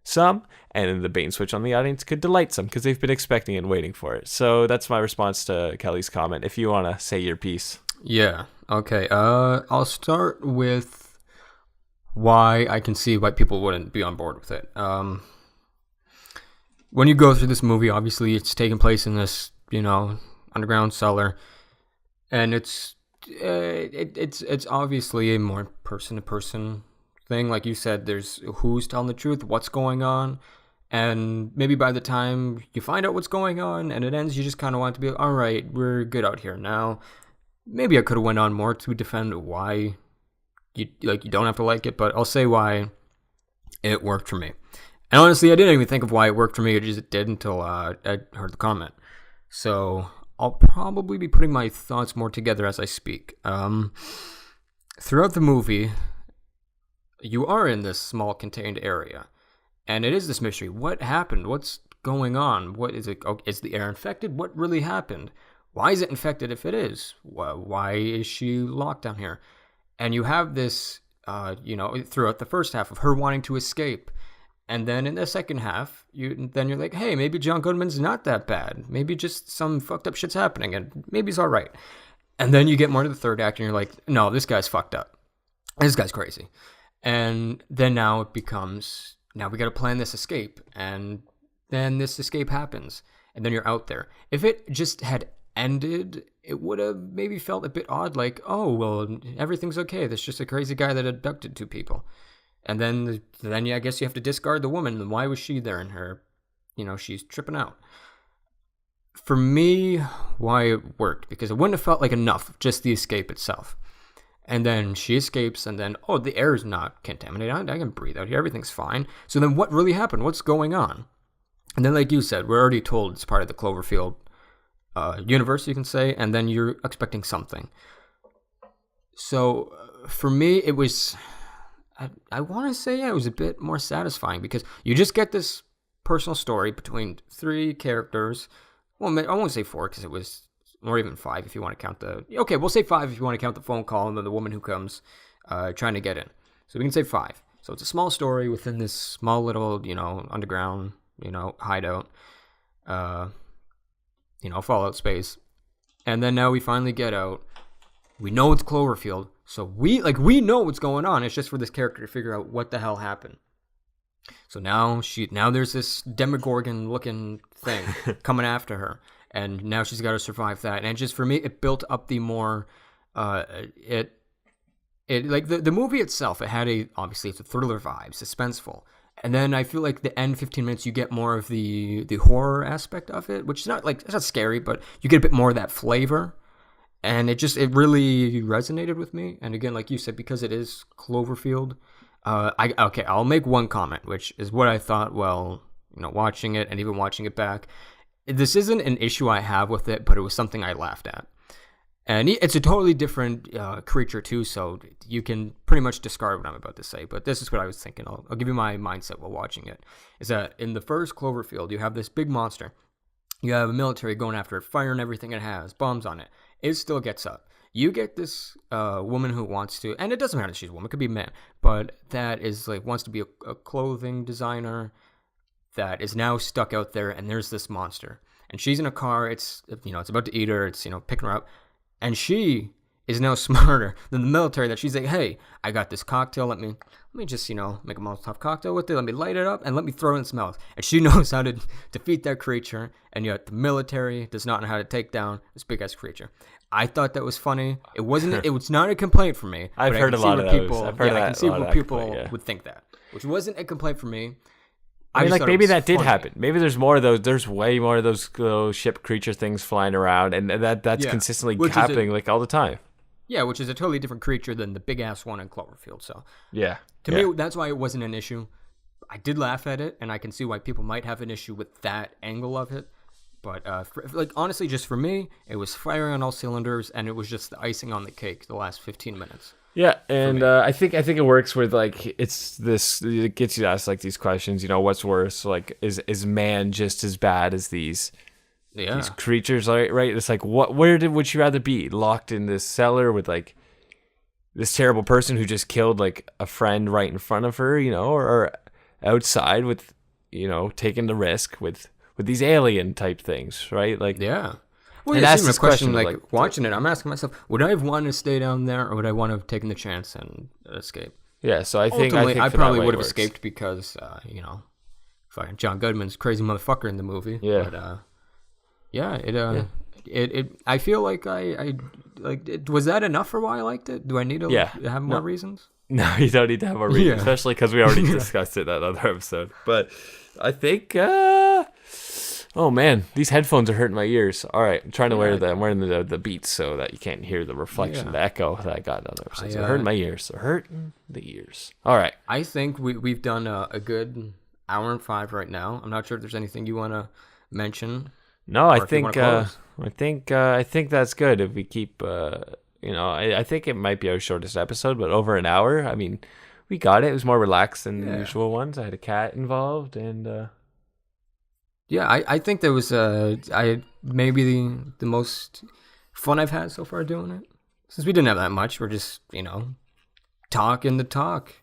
some, and then the bait and switch on the audience could delight some, because they've been expecting and waiting for it. So that's my response to Kelly's comment. If you want to say your piece. Yeah. Okay. I'll start with why I can see why people wouldn't be on board with it. When you go through this movie, obviously it's taking place in this, underground cellar, and it's obviously a more person-to-person thing. Like you said, there's who's telling the truth, what's going on, and maybe by the time you find out what's going on and it ends, you just kind of want to be, all right, we're good out here now. Maybe I could have went on more to defend why you don't have to like it, but I'll say why it worked for me. And honestly, I didn't even think of why it worked for me. It just did until I heard the comment. So I'll probably be putting my thoughts more together as I speak. Throughout the movie, you are in this small contained area, and it is this mystery. What happened? What's going on? What is it? Oh, is the air infected? What really happened? Why is it infected if it is? Why is she locked down here? And you have this, throughout the first half of her wanting to escape. And then in the second half, you're like, hey, maybe John Goodman's not that bad. Maybe just some fucked up shit's happening, and maybe he's all right. And then you get more to the third act, and you're like, no, this guy's fucked up. This guy's crazy. And then now it becomes, now we got to plan this escape. And then this escape happens. And then you're out there. If it just had ended, it would have maybe felt a bit odd. Like, oh, well, everything's okay. There's just a crazy guy that abducted 2 people. And then I guess you have to discard the woman. And why was she there in her, she's tripping out. For me, why it worked, because it wouldn't have felt like enough, just the escape itself. And then she escapes, and then, oh, the air is not contaminated. I can breathe out here. Everything's fine. So then what really happened? What's going on? And then, like you said, we're already told it's part of the Cloverfield universe, you can say, and then you're expecting something. So for me, it was, I want to say, yeah, it was a bit more satisfying because you just get this personal story between 3 characters. Well, I won't say 4 because it was, or even 5 if you want to count okay, we'll say 5 if you want to count the phone call and then the woman who comes trying to get in. So we can say 5. So it's a small story within this small little, underground, hideout, fallout space. And then now we finally get out. We know it's Cloverfield. So we know what's going on. It's just for this character to figure out what the hell happened. So now there's this Demogorgon looking thing coming after her. And now she's got to survive that. And just for me, it built up the more, the movie itself, it had obviously it's a thriller vibe, suspenseful. And then I feel like the end 15 minutes, you get more of the horror aspect of it, which is it's not scary, but you get a bit more of that flavor. And it really resonated with me. And again, like you said, because it is Cloverfield, I'll make one comment, which is what I thought, watching it and even watching it back. This isn't an issue I have with it, but it was something I laughed at. And it's a totally different creature too, so you can pretty much discard what I'm about to say. But this is what I was thinking. I'll give you my mindset while watching it. Is that in the first Cloverfield, you have this big monster. You have a military going after it, firing everything it has, bombs on it. It still gets up. You get this woman who wants to, and it doesn't matter if she's a woman, it could be a man, but that is wants to be a clothing designer that is now stuck out there, and there's this monster. And she's in a car, it's about to eat her, it's, picking her up. And she is now smarter than the military that she's like, hey, I got this cocktail, let me just, make a Molotov cocktail with it, let me light it up, and let me throw it in its mouth. And she knows how to defeat that creature, and yet the military does not know how to take down this big-ass creature. I thought that was funny. It was not a complaint for me. I've heard a lot of those. I can see where people would think that, which wasn't a complaint for me. I mean, maybe that did happen. Maybe there's more of those. There's way more of those ship creature things flying around, and that's consistently happening all the time. Yeah, which is a totally different creature than the big ass one in Cloverfield. So to me, that's why it wasn't an issue. I did laugh at it, and I can see why people might have an issue with that angle of it. But honestly, just for me, it was firing on all cylinders, and it was just the icing on the cake. The last 15 minutes. Yeah, and I think it works with it gets you to ask these questions. What's worse? Is man just as bad as these creatures? Right? It's would you rather be locked in this cellar with this terrible person who just killed a friend right in front of her, or outside with taking the risk with these alien type things, right? Well, and that's the question. Watching it, I'm asking myself, would I have wanted to stay down there, or would I want to have taken the chance and escape? Yeah, so I think I probably would have escaped because fucking John Goodman's crazy motherfucker in the movie. Yeah, but I feel like was that enough for why I liked it? Do I need to have more reasons? No, you don't need to have more reasons, especially because we already discussed it in that other episode. But I think. Oh man, these headphones are hurting my ears. All right, I'm trying to wear them. I'm wearing the Beats so that you can't hear the reflection, the echo that I got on the episode. They're hurting my ears. They're hurting the ears. All right. I think we've done a good hour and 5 right now. I'm not sure if there's anything you want to mention. No, I think that's good. If we keep, I think it might be our shortest episode, but over an hour. I mean, we got it. It was more relaxed than the usual ones. I had a cat involved, and. Yeah, I think there was maybe the most fun I've had so far doing it. Since we didn't have that much, we're just, talking the talk.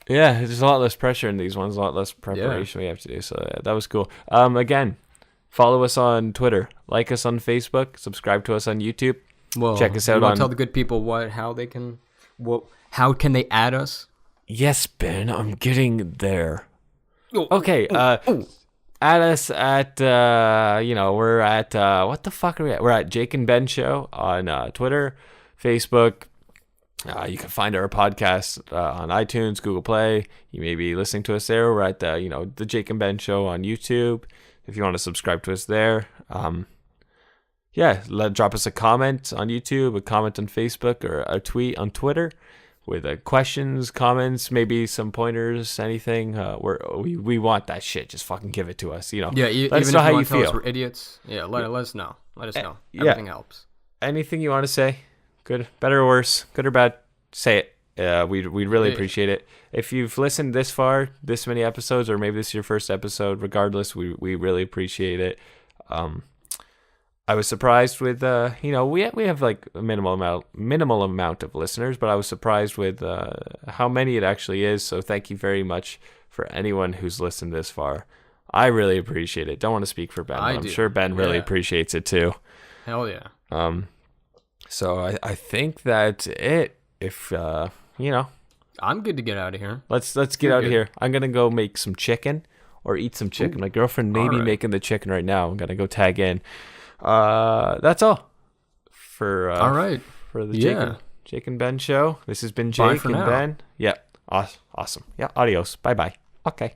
Yeah, there's a lot less pressure in these ones, a lot less preparation we have to do. So that was cool. Again, follow us on Twitter, like us on Facebook, subscribe to us on YouTube. Well, check us out on. Tell the good people how can they add us? Yes, Ben, I'm getting there. Okay. Add us at, we're at, what the fuck are we at? We're at Jake and Ben Show on Twitter, Facebook. You can find our podcast on iTunes, Google Play. You may be listening to us there. We're at, the Jake and Ben Show on YouTube. If you want to subscribe to us there. yeah, drop us a comment on YouTube, a comment on Facebook, or a tweet on Twitter with questions, comments, maybe some pointers, anything. We want that shit. Just fucking give it to us. You know. Yeah, Let us even know if how you you want to tell us feel. we're idiots. Yeah, let us know. Let us know. yeah. Everything helps. Anything you want to say, good, better or worse, good or bad, say it. We'd really appreciate it. If you've listened this far, this many episodes, or maybe this is your first episode, regardless, we really appreciate it. I was surprised with we have like a minimal amount of listeners, but I was surprised with how many it actually is. So thank you very much for anyone who's listened this far. I really appreciate it. Don't want to speak for Ben, but I'm sure Ben really appreciates it too. Hell yeah. So I think that's it. If I'm good to get out of here. let's get out of here. I'm gonna go make some chicken or eat some chicken. My girlfriend may be making the chicken right now. I'm gonna go tag in. That's all for all right for the Jake and Ben show. This has been Bye Jake for and now. Ben. Yeah, awesome. Yeah, adios. Bye. Okay.